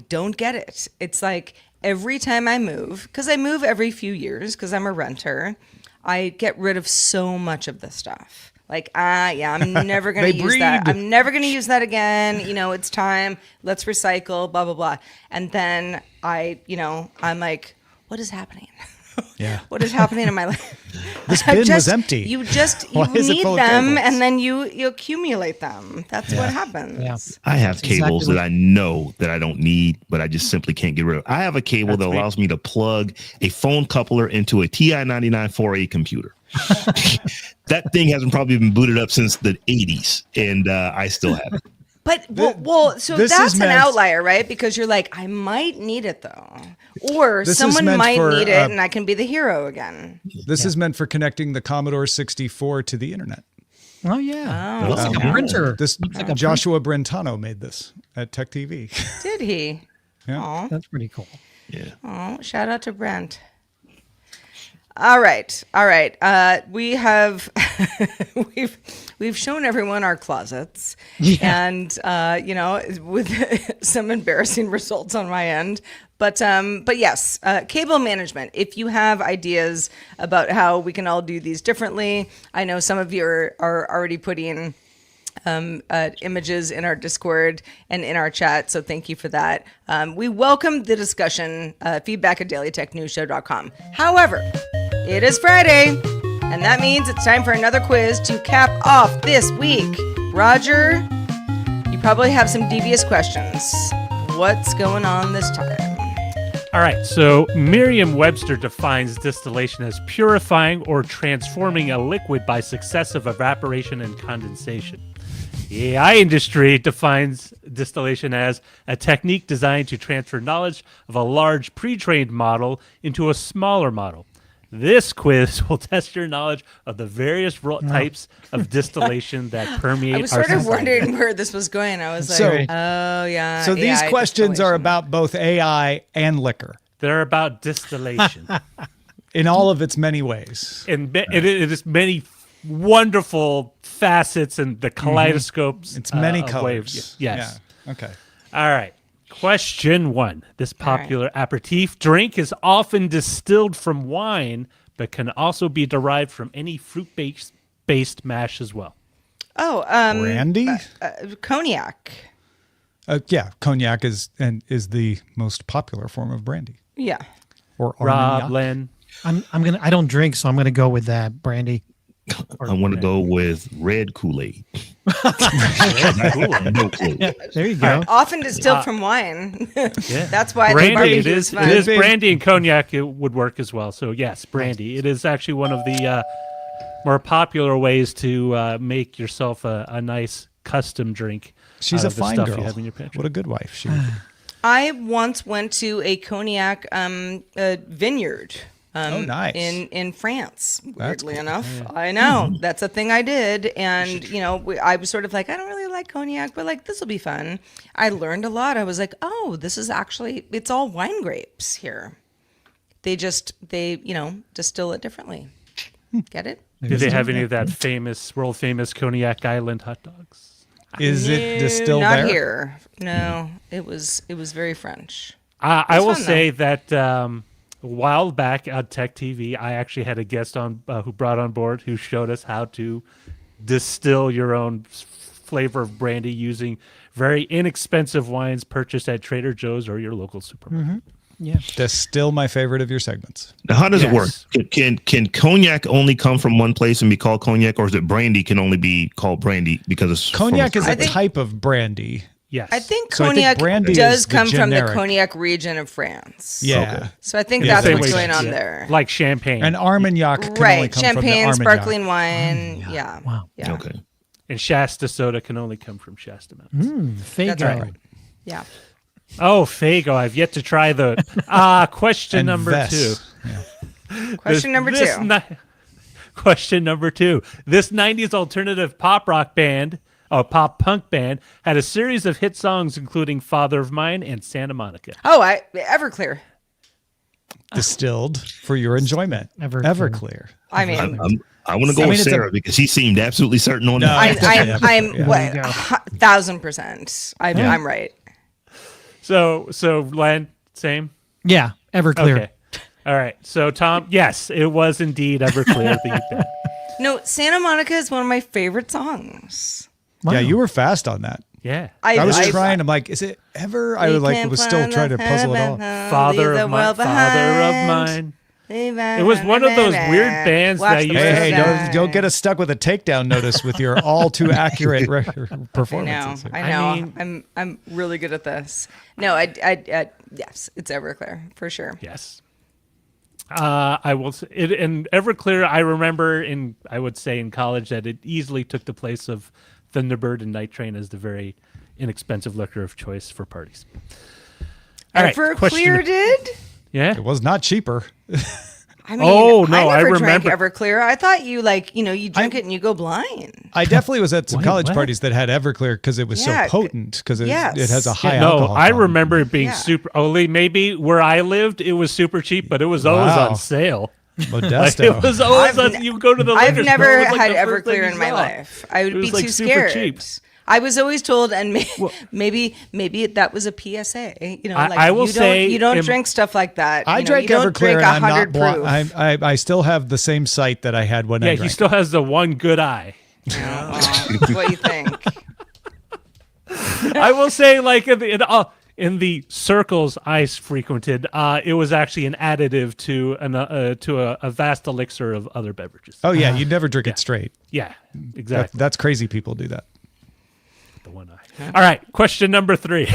don't get it. It's like every time I move, because I move every few years because I'm a renter, I get rid of so much of this stuff. Like, I'm never going to use that. I'm never going to use that again. You know, it's time. Let's recycle, blah, blah, blah. And then I'm like, what is happening? Yeah. What is happening in my life? This bin was empty. You need them, and then you accumulate them. That's what happens. Yeah. I have cables that I know that I don't need, but I just simply can't get rid of. I have a cable that allows me to plug a phone coupler into a TI-99 4A computer. That thing hasn't probably been booted up since the 80s, and I still have it. But so that's an outlier, right? Because you're like, I might need it though, or someone might need it, and I can be the hero again. This is meant for connecting the Commodore 64 to the internet. Oh yeah, looks like a printer. Joshua Brentano made this at Tech TV. Did he? Yeah, Aww. That's pretty cool. Yeah. Oh, shout out to Brent. All right. We have we've shown everyone our closets, and with some embarrassing results on my end. But yes, cable management. If you have ideas about how we can all do these differently, I know some of you are already putting images in our Discord and in our chat, so thank you for that. We welcome the discussion, feedback at dailytechnewsshow.com. However, it is Friday, and that means it's time for another quiz to cap off this week. Roger, you probably have some devious questions. What's going on this time? All right, so Merriam-Webster defines distillation as purifying or transforming a liquid by successive evaporation and condensation. The AI industry defines distillation as a technique designed to transfer knowledge of a large pre-trained model into a smaller model. This quiz will test your knowledge of the various types of distillation that permeate our society. I was sort of wondering where this was going. I was like, oh, yeah. So these questions are about both AI and liquor. They're about distillation. In all of its many ways. And it is many wonderful facets and the kaleidoscopes. It's many colors. Yes. Yeah. Okay. All right. Question 1. This popular aperitif drink is often distilled from wine, but can also be derived from any fruit-based mash as well. Oh, brandy? Cognac. Yeah, cognac is the most popular form of brandy. Yeah. Or Robb, Len. I don't drink, so I'm gonna go with that brandy. I want to go with red Kool-Aid. No clue. Yeah, there you go. Often distilled from wine. Yeah. That's why brandy. It is brandy and cognac. It would work as well. So yes, brandy. It is actually one of the more popular ways to make yourself a nice custom drink. She's a fine girl. You have in your pantry. What a good wife she would be. I once went to a cognac vineyard. Nice. In France, weirdly enough. I know. That's a thing I did. And, I was sort of like, I don't really like cognac, but like, this will be fun. I learned a lot. I was like, oh, this is actually, it's all wine grapes here. They distill it differently. Get it? Do they have any of that world famous Cognac Island hot dogs? Is it distilled not there? Not here. No, it was very French. I will say that a while back on Tech TV, I actually had a guest on who brought on board who showed us how to distill your own flavor of brandy using very inexpensive wines purchased at Trader Joe's or your local supermarket. Mm-hmm. Yeah, that's still my favorite of your segments. Now, how does it work? Can cognac only come from one place and be called cognac, or is it brandy can only be called brandy because it's cognac is a type of brandy? Yes. I think cognac does come from the cognac region of France. Yeah. Okay. So I think that's what's going on there. Like champagne. And Armagnac can only come champagne, from the sparkling wine. Yeah. Wow. Yeah. Okay. And Shasta soda can only come from Shasta Mountains. Fago. That's right. Yeah. Oh, Fago. I've yet to try the question number 2. Yeah. Question number 2. Question number 2. This 90s alternative pop punk band had a series of hit songs including Father of Mine and Santa Monica. Oh, Everclear. Distilled for your enjoyment. Everclear. I mean, I want to go with Sarah because he seemed absolutely certain on that. I'm 1,000%. I'm right. So Len, same? Yeah, Everclear. Okay. All right. So Tom, yes, it was indeed Everclear. No, Santa Monica is one of my favorite songs. Wow. Yeah, you were fast on that. Yeah. I was trying. I'm like, is it ever? I was still trying to puzzle it all. Father of mine. It was one of those weird bands that used to Hey, don't get us stuck with a takedown notice with your all too accurate performances. I know. I'm really good at this. No, yes, it's Everclear for sure. Yes. I will say it in Everclear. I remember I would say in college that it easily took the place of Thunderbird and Night Train as the very inexpensive liquor of choice for parties. All right, Everclear did? Yeah. It was not cheaper. I mean, I never drank remember Everclear. I thought you you drink it and you go blind. I definitely was at some college parties that had Everclear because it was so potent because it has a high alcohol. No, I remember it being super. Only maybe where I lived, it was super cheap, but it was always on sale. Modesto. It was always you go to the liquor I've store, never it was like had the first thing Everclear you in my saw. life. I would It was, be like, too super scared. cheap. I was always told, and maybe that was a PSA. You know, like I will say you don't drink stuff like that. I you know, drank you don't Everclear, drink and I'm 100 not. proof. I still have the same sight that I had when I Yeah, drank. he still has the one good eye. What do you think? I will say, like in the circles I frequented, it was actually an additive to a vast elixir of other beverages. Oh yeah, you'd never drink it straight. Yeah, exactly. That's crazy. People do that. The one eye. All right, question number 3.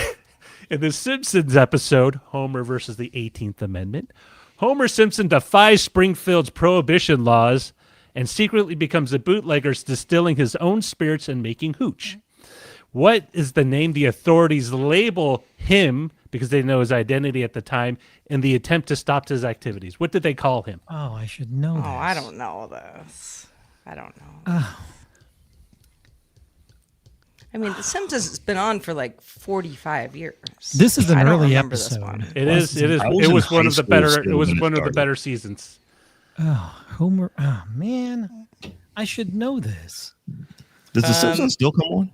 In the Simpsons episode, Homer versus the 18th Amendment, Homer Simpson defies Springfield's prohibition laws and secretly becomes a bootlegger, distilling his own spirits and making hooch. What is the name the authorities label him, because they know his identity at the time, in the attempt to stop his activities? What did they call him? Oh, I should know this. Oh, I don't know this. I don't know. I mean, The Simpsons has been on for like 45 years. This is an I don't early remember this episode. one. It is. It in was one high of the school better. still It was when it one of the started. better seasons. Homer. Oh man, I should know this. Does the Simpsons still come on?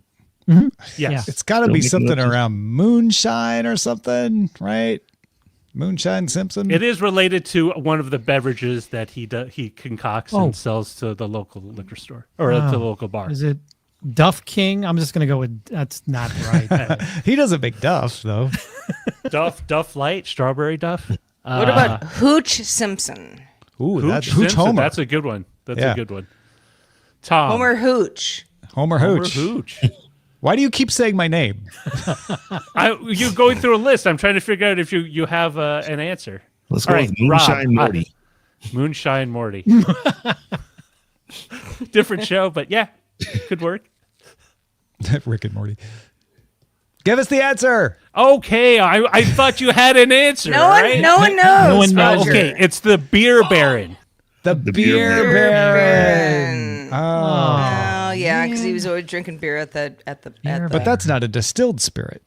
Yes. Yeah. It's got to Still be making something notes. around moonshine or something, right? Moonshine Simpson. It is related to one of the beverages that he concocts Oh. and sells to the local liquor store or to the local bar. Is it Duff King? I'm just gonna go with that's not right. He doesn't make Duff though. Duff Light, strawberry Duff. What about Hooch Simpson? Ooh, that's Simpson? Hooch Homer. That's a good one. That's Yeah. a good one. Tom. Homer Hooch. Homer Homer Hooch. Hooch. Why do you keep saying my name? You're going through a list. I'm trying to figure out if you have an answer. Let's All go right, with Moonshine Robb. Morty. Moonshine Morty. Different show, but yeah, could work. Rick and Morty. Give us the answer. Okay, I thought you had an answer. No one, right? no one knows. No one knows. Roger. Okay, it's the Beer Baron. The beer Beer baron. Baron. Oh, Oh yeah, because he was always drinking beer at the. but that's not a distilled spirit.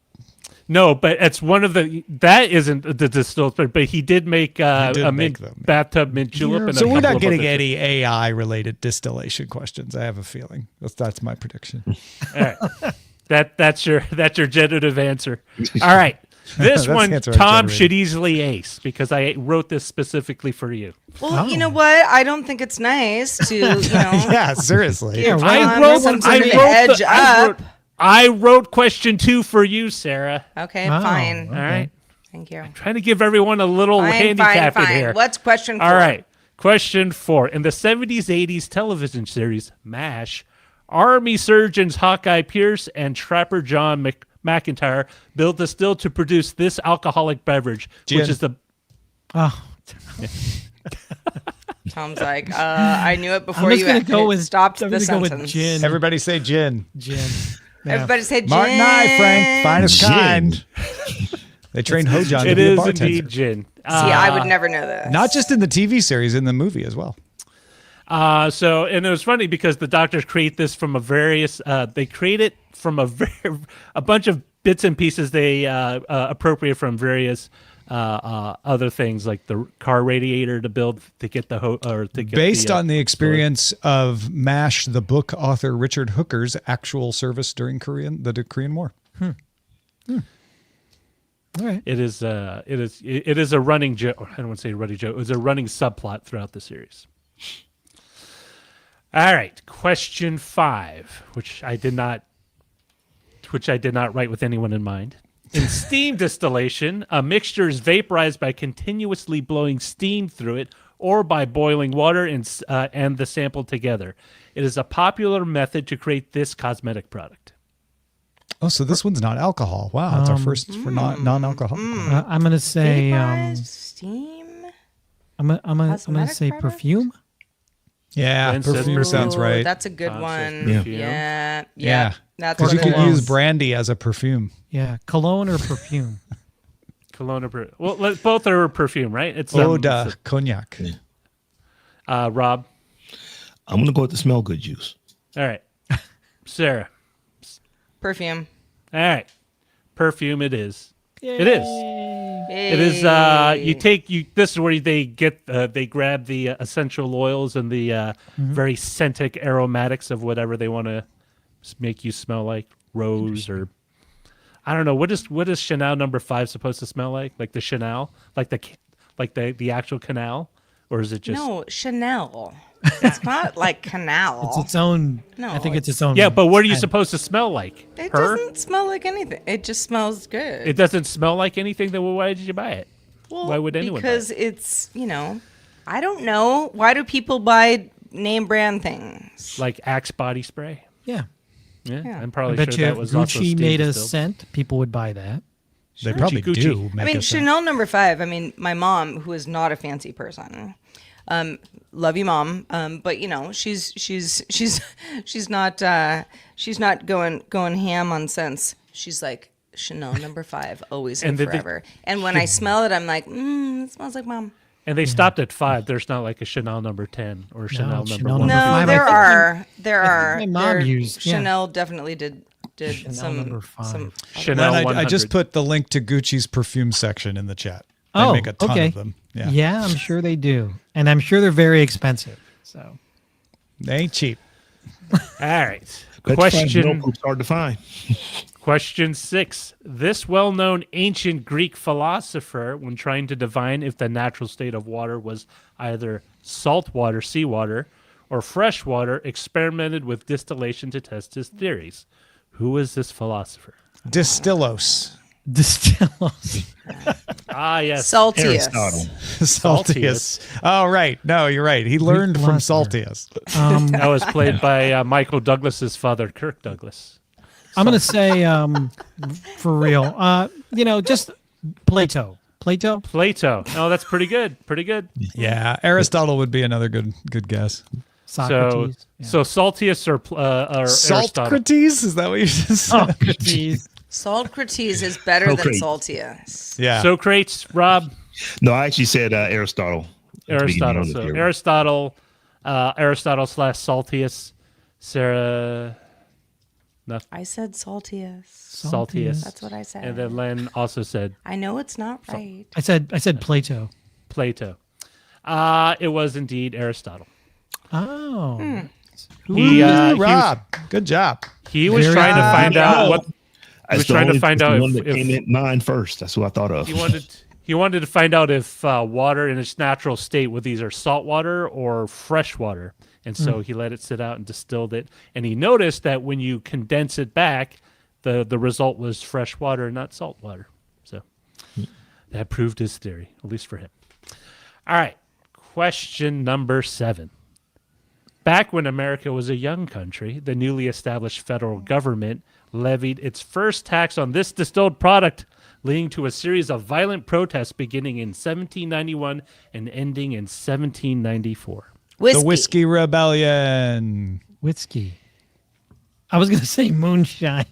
No, but it's one of that isn't the distilled spirit, but he did make a make mint them. bathtub mint julep. And So a we're couple not of getting other- any AI related distillation questions. I have a feeling that's my prediction. All right. That's your generative answer. All right. This That's one, the answer I Tom generated. should easily ace because I wrote this specifically for you. Well, you know what? I don't think it's nice to, Yeah, seriously. Yeah, I right. wrote, something I to wrote, edge up. I wrote question 2 for you, Sarah. Okay, Oh. fine. All right. Thank you. Trying to give everyone a little handicap in here. What's question 4? All right. Question 4. In the 70s, 80s television series MASH, Army surgeons Hawkeye Pierce and Trapper John McIntyre built a still to produce this alcoholic beverage, Gin. which is the Oh, Tom's like, I knew it I'm before just you gonna go with stopped I'm the gonna go with sentence. gin. Everybody say gin. Gin. Yeah. Everybody say gin. Martin I, Frank, finest Gin. kind. They trained Hojon to it be a is bartender. indeed gin. See, I would never know this. Not just in the TV series, in the movie as well. And it was funny because the doctors create this from they create it from a bunch of bits and pieces they appropriate from various other things like the car radiator to build to get Based on the experience of MASH, the book author Richard Hooker's actual service during the Korean War. All right. it is a running joke. I don't want to say running joke. It was a running subplot throughout the series. All right, question 5, which I did not write with anyone in mind. In steam distillation, a mixture is vaporized by continuously blowing steam through it or by boiling water and the sample together. It is a popular method to create this cosmetic product. Oh, so this one's not alcohol. Wow, it's our first for non-alcoholic. I'm gonna say Vaporized steam. I'm gonna Cosmetic say product? perfume. Yeah, Ben says perfume perfume. sounds Ooh, right. That's a good Says one. perfume. Yeah. That's Because what you it could is. use brandy as a perfume. Yeah, cologne or perfume. Cologne or both are perfume, right? It's Gouda cognac. Rob. I'm gonna go with the smell good juice. All right, Sarah. Perfume. All right, perfume. It is. It is. It is this is where they grab the essential oils and the very scented aromatics of whatever they want to make you smell like, rose or I don't know, what is Chanel number 5 supposed to smell like? Like the Chanel, like the actual canal, or is it just No, Chanel. It's not like canal. It's its own. No, I think it's its own. Yeah, but what are you supposed to smell like? It Her? doesn't smell like anything. It just smells good. It doesn't smell like anything. Then why did you buy it? Well, why would anyone? Because it's I don't know. Why do people buy name brand things? Like Axe body spray. Yeah. Yeah, I'm I probably bet sure you that if was also Gucci steam made a distilled. scent, people would buy that. They probably Gucci. do. I mean, Chanel number 5. I mean, my mom, who is not a fancy person, love you, mom. But she's not going ham on scents. She's like Chanel number 5, always and forever. And when I smell it, I'm like, it smells like mom. And they stopped at 5. There's not like a Chanel number 10 or Chanel number Chanel 1. number No, 5. there I are. my mom used Chanel definitely did Chanel number 5. Chanel Len, 100. I just put the link to Gucci's perfume section in the chat. They Oh, make a ton okay. of them. Yeah. Yeah, I'm sure they do, and I'm sure they're very expensive. So They ain't cheap. All right. Milk poop's hard to find. Question 6. This well-known ancient Greek philosopher, when trying to divine if the natural state of water was either salt water, seawater, or fresh water, experimented with distillation to test his theories. Who is this philosopher? Distillos. Distillos. Ah, yes. Saltius. Aristotle. Saltius. Oh, right. No, you're right. He learned from philosopher. Saltius. That was played by Michael Douglas's father, Kirk Douglas. I'm gonna say, for real, just Plato. Plato. Oh, that's pretty good. Pretty good. Yeah, Aristotle would be another good guess. Socrates. So Saltius or Aristotle? Saltcrates? Is that what you just said? Socrates. Saltcrates is better than Socrates. Saltius. Yeah. Socrates, Rob? No, I actually said Aristotle. Aristotle. So Aristotle / Saltius. Sarah. I said Saltius. Saltius. That's what I said. And then Len also said I know it's not right. I said Plato. Plato. It was indeed Aristotle. Oh. He Rob, good job. He was Very trying to find out what That's was trying to find out the one if- that came in 9 first. That's who I thought of. he wanted to find out if water in its natural state was either salt water or fresh water. And so he let it sit out and distilled it. And he noticed that when you condense it back, the result was fresh water, not salt water. So that proved his theory, at least for him. All right. Question number 7. Back when America was a young country, the newly established federal government levied its first tax on this distilled product, leading to a series of violent protests beginning in 1791 and ending in 1794. Whiskey. The Whiskey Rebellion. Whiskey. I was gonna say moonshine.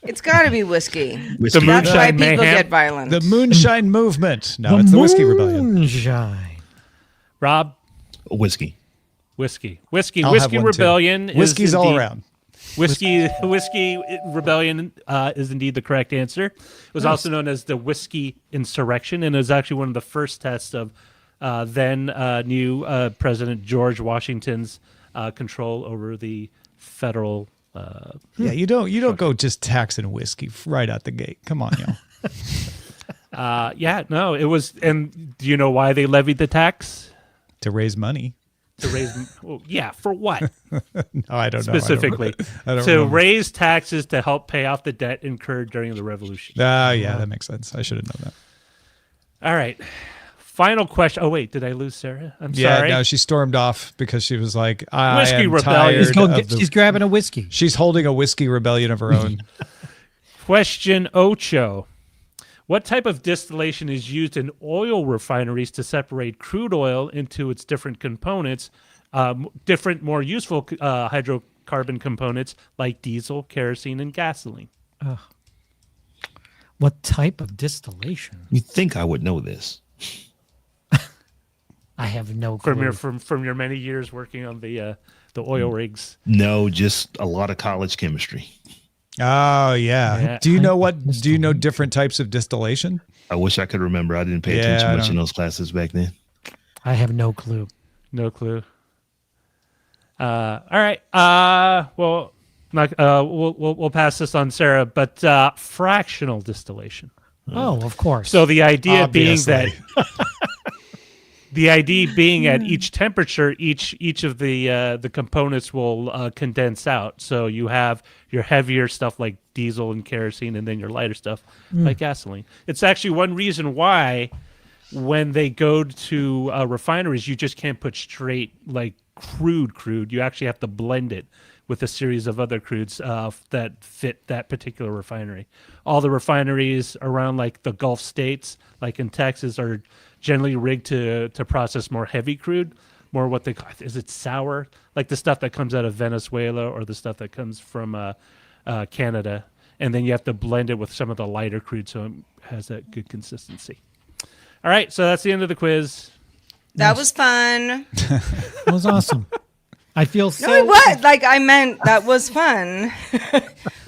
It's got to be whiskey. Whiskey. The That's why Moonshine people Mayhem. get violent. The Moonshine Movement. No, it's the Whiskey Rebellion. Moonshine. Rob? Whiskey. Whiskey I'll have Whiskey one, too. Rebellion. Whiskey's is all indeed- around. Whiskey Rebellion is indeed the correct answer. It was also known as the Whiskey Insurrection, and it was actually one of the first tests of then new President George Washington's control over the federal. Yeah, you don't go just taxing whiskey right out the gate. Come on, y'all. It was. And do you know why they levied the tax? To raise money. To raise, for what? No, I don't Specifically, know. I don't to remember. raise taxes to help pay off the debt incurred during the Revolution. Yeah, that makes sense. I should have known that. All right. Final question. Oh, wait. Did I lose Sarah? I'm Yeah, sorry. no, she stormed off because she was like, I Whiskey am Rebellion. tired of She's grabbing a whiskey. She's holding a whiskey rebellion of her own. Question 8. What type of distillation is used in oil refineries to separate crude oil into its different components, different, more useful hydrocarbon components like diesel, kerosene, and gasoline? What type of distillation? You think I would know this? I have no clue. From your many years working on the oil rigs. No, just a lot of college chemistry. Oh, yeah. Yeah. Do you know different types of distillation? I wish I could remember. I didn't pay attention much in those classes back then. I have no clue. No clue. All right. Well, we'll pass this on Sarah, but fractional distillation. Oh, of course. So the idea Obviously. being at each temperature, each of the components will condense out. So you have your heavier stuff like diesel and kerosene, and then your lighter stuff like gasoline. It's actually one reason why when they go to refineries, you just can't put straight like crude. You actually have to blend it with a series of other crudes that fit that particular refinery. All the refineries around like the Gulf states, like in Texas, are generally rigged to process more heavy crude, more what they call, is it sour? Like the stuff that comes out of Venezuela or the stuff that comes from Canada. And then you have to blend it with some of the lighter crude so it has that good consistency. All right, so that's the end of the quiz. That was fun. That was awesome. I feel so. No, what? Like I meant that was fun.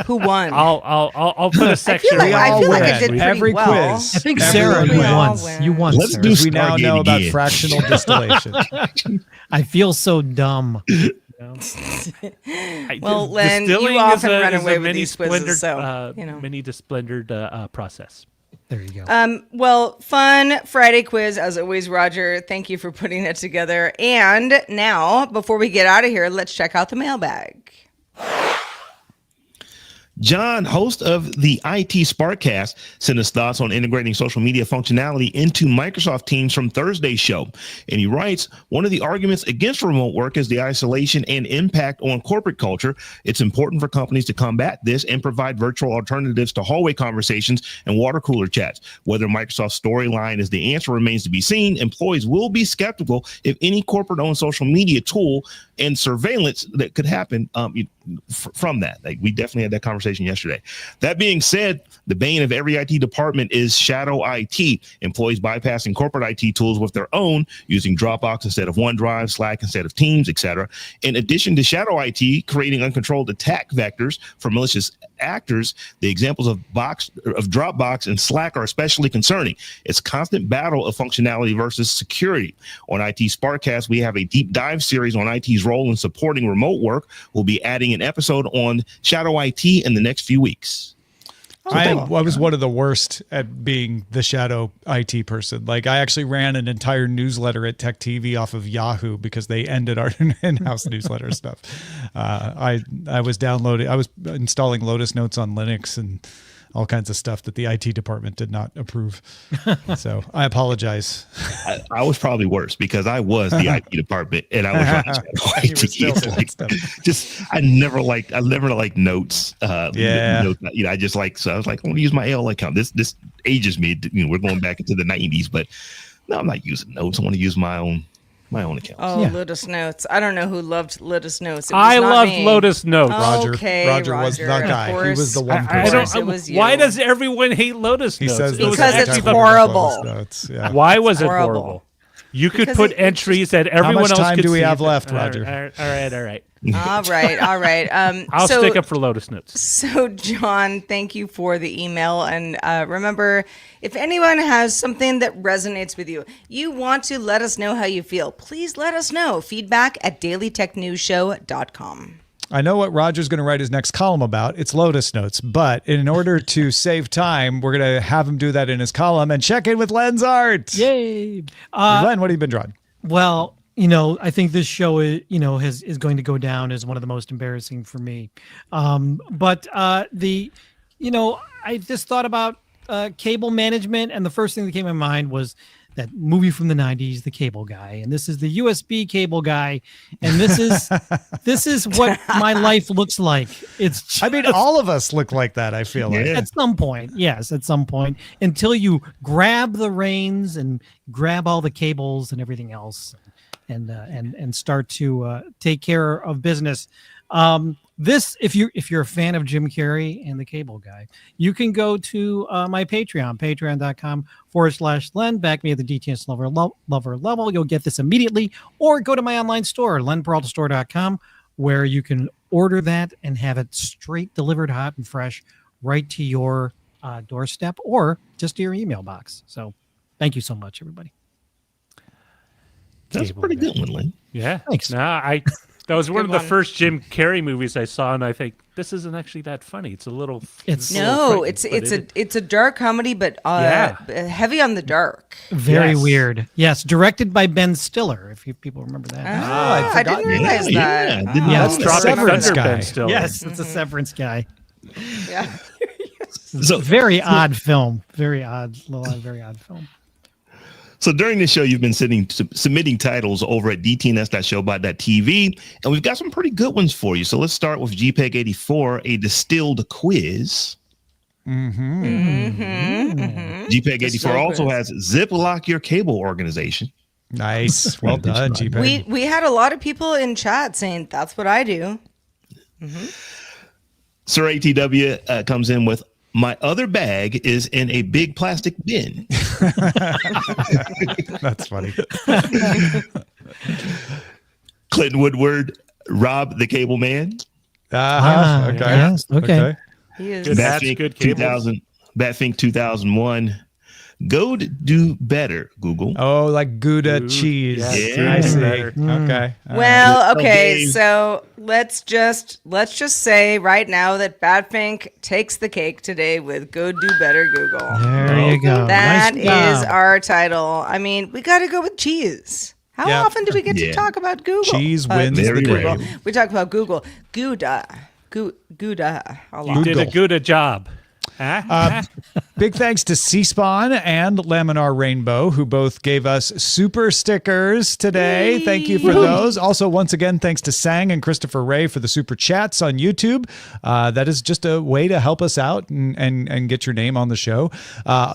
Who won? I'll put a section. I feel like I did pretty every well. quiz. I think Sarah, you won. You won. Let's Sarah. do We now Stargate know about again. fractional distillation. I feel so dumb. Well, Len, distilling you often is run is away with many these quizzes, splendored, so many splendored process. There you go. Well, fun Friday quiz as always, Roger. Thank you for putting it together. And now, before we get out of here, let's check out the mailbag. John, host of the IT Sparkcast, sent us thoughts on integrating social media functionality into Microsoft Teams from Thursday's show. And he writes, one of the arguments against remote work is the isolation and impact on corporate culture. It's important for companies to combat this and provide virtual alternatives to hallway conversations and water cooler chats. Whether Microsoft's storyline is the answer remains to be seen. Employees will be skeptical if any corporate-owned social media tool and surveillance that could happen from that. Like, we definitely had that conversation yesterday. That being said, the bane of every IT department is shadow IT. Employees bypassing corporate IT tools with their own, using Dropbox instead of OneDrive, Slack instead of Teams, etc. In addition to shadow IT creating uncontrolled attack vectors for malicious actors, the examples of Dropbox and Slack are especially concerning. It's a constant battle of functionality versus security. On IT Sparkcast, we have a deep dive series on IT's role in supporting remote work. We'll be adding an episode on shadow IT in the next few weeks. I was one of the worst at being the shadow IT person. Like, I actually ran an entire newsletter at Tech TV off of Yahoo because they ended our in-house newsletter stuff. I was installing Lotus Notes on Linux and all kinds of stuff that the IT department did not approve. So I apologize. I was probably worse because I was the IT department and I was running IT. I never liked notes. I just like, so I was like, I want to use my AOL account. This ages me. We're going back into the 90s, but no, I'm not using notes. I want to use my own account. Oh, yeah. Lotus Notes. I don't know who loved Lotus Notes. I loved Lotus Notes. Roger was the guy. He was the one person. Why does everyone hate Lotus Notes? He says because it's horrible. Yeah. Why was it horrible? You could put entries that everyone else could see. How much time do we have left, Roger? All right. All right. I'll stick up for Lotus Notes. So, John, thank you for the email. And remember, if anyone has something that resonates with you, you want to let us know how you feel, please let us know. feedback@dailytechnewsshow.com. I know what Roger's going to write his next column about. It's Lotus Notes. But in order to save time, we're going to have him do that in his column and check in with Len's art. Yay. Len, what have you been drawing? Well, I think this show is going to go down as one of the most embarrassing for me. I just thought about cable management, and the first thing that came to my mind was that movie from the 90s, The Cable Guy. And this is the USB cable guy. And this is what my life looks like. All of us look like that, I feel like. At some point, yes, until you grab the reins and grab all the cables and everything else and start to take care of business. If you're a fan of Jim Carrey and The Cable Guy, you can go to my patreon.com/Len. Back me at the DTNS lover level. You'll get this immediately, or go to my online store, lenperaltastore.com, where you can order that and have it straight delivered hot and fresh right to your doorstep or just to your email box. So thank you so much, everybody. That's a pretty good one, Lynn. Yeah. Thanks. That was one of the one. first Jim Carrey movies I saw, and I think this isn't actually that funny. It's a little. It's a dark comedy, but heavy on the dark. Very weird. Yes, directed by Ben Stiller. If you people remember that. I didn't realize that. Yes, Tropic Severance Thunder guy. Ben Stiller. Yes, it's a Severance guy. Yeah. It's a very odd film. Very odd film. So during this show, you've been submitting titles over at dtns.showbot.tv, and we've got some pretty good ones for you. So let's start with JPEG 84, a distilled quiz. JPEG 84 also has Ziploc Your Cable Organization. Nice. Well done, JPEG. We had a lot of people in chat saying that's what I do. Sir ATW comes in with, my other bag is in a big plastic bin. That's funny. Clinton Woodward, Robb the Cable Man. Okay. Yes, okay. He is. Good hats, good cables. Batfink 2001. Goud do better, Google. Oh, like Gouda cheese. Yes, Yeah. I see. better. Okay. Well, okay, Okay. so let's just say right now that Badfink takes the cake today with Go Do Better Google. There you go. That Nice is job. our title. I mean, we got to go with cheese. How Yep. often do we get to Yeah. talk about Google? Cheese wins Very the rare. game. We talk about Google. Gouda a lot. You did a Google. good job. Huh? Big thanks to C-Spawn and Laminar Rainbow, who both gave us super stickers today. Thank you for those. Also, once again, thanks to Chang and Christopher Ray for the super chats on YouTube. That is just a way to help us out and get your name on the show.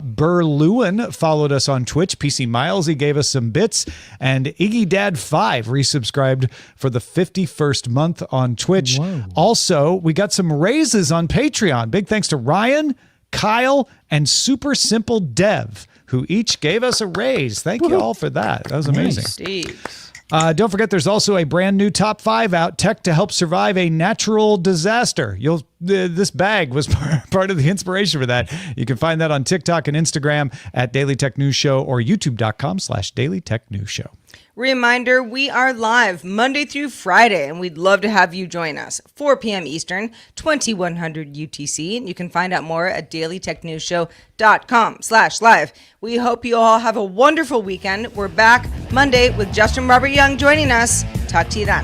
Burr Lewin followed us on Twitch. PC Miles, he gave us some bits. And Iggy Dad 5 resubscribed for the 51st month on Twitch. Whoa. Also, we got some raises on Patreon. Big thanks to Ryan, Kyle, and Super Simple Dev, who each gave us a raise. Thank you all for that. That was amazing. Steve. Don't forget, there's also a brand new top 5 out, tech to help survive a natural disaster. This bag was part of the inspiration for that. You can find that on TikTok and Instagram at Daily Tech News Show or youtube.com/Daily Tech News Show. Reminder, we are live Monday through Friday, and we'd love to have you join us. 4 p.m. Eastern, 2100 UTC, and you can find out more at dailytechnewsshow.com/live. We hope you all have a wonderful weekend. We're back Monday with Justin Robert Young joining us. Talk to you then.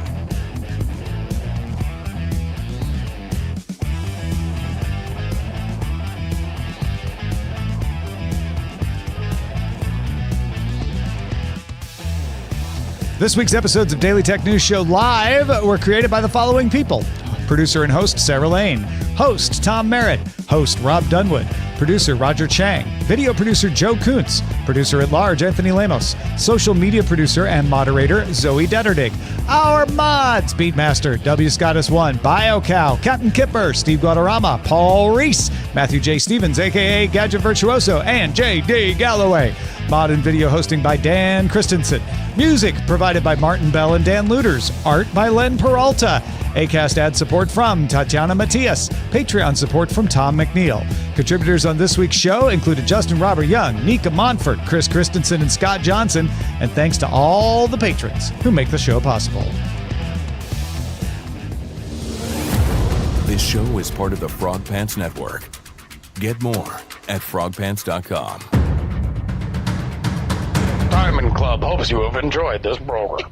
This week's episodes of Daily Tech News Show Live were created by the following people. Producer and host Sarah Lane. Host Tom Merritt. Host Robb Dunewood. Producer Roger Chang. Video producer Joe Kuntz. Producer at large Anthony Lemos. Social media producer and moderator Zoe Detterding. Our mods Beatmaster W Scottus 1. BioCow. Captain Kipper. Steve Guadarrama. Paul Reese. Matthew J. Stevens aka Gadget Virtuoso and J.D. Galloway. Mod and video hosting by Dan Christensen. Music provided by Martin Bell and Dan Looters. Art by Len Peralta. Acast ad support from Tatiana Matias. Patreon support from Tom McNeil. Contributors on this week's show included Justin Robert Young, Nika Montfort, Chris Christensen, and Scott Johnson. And thanks to all the patrons who make the show possible. This show is part of the Frog Pants Network. Get more at frogpants.com. Diamond Club hopes you have enjoyed this program.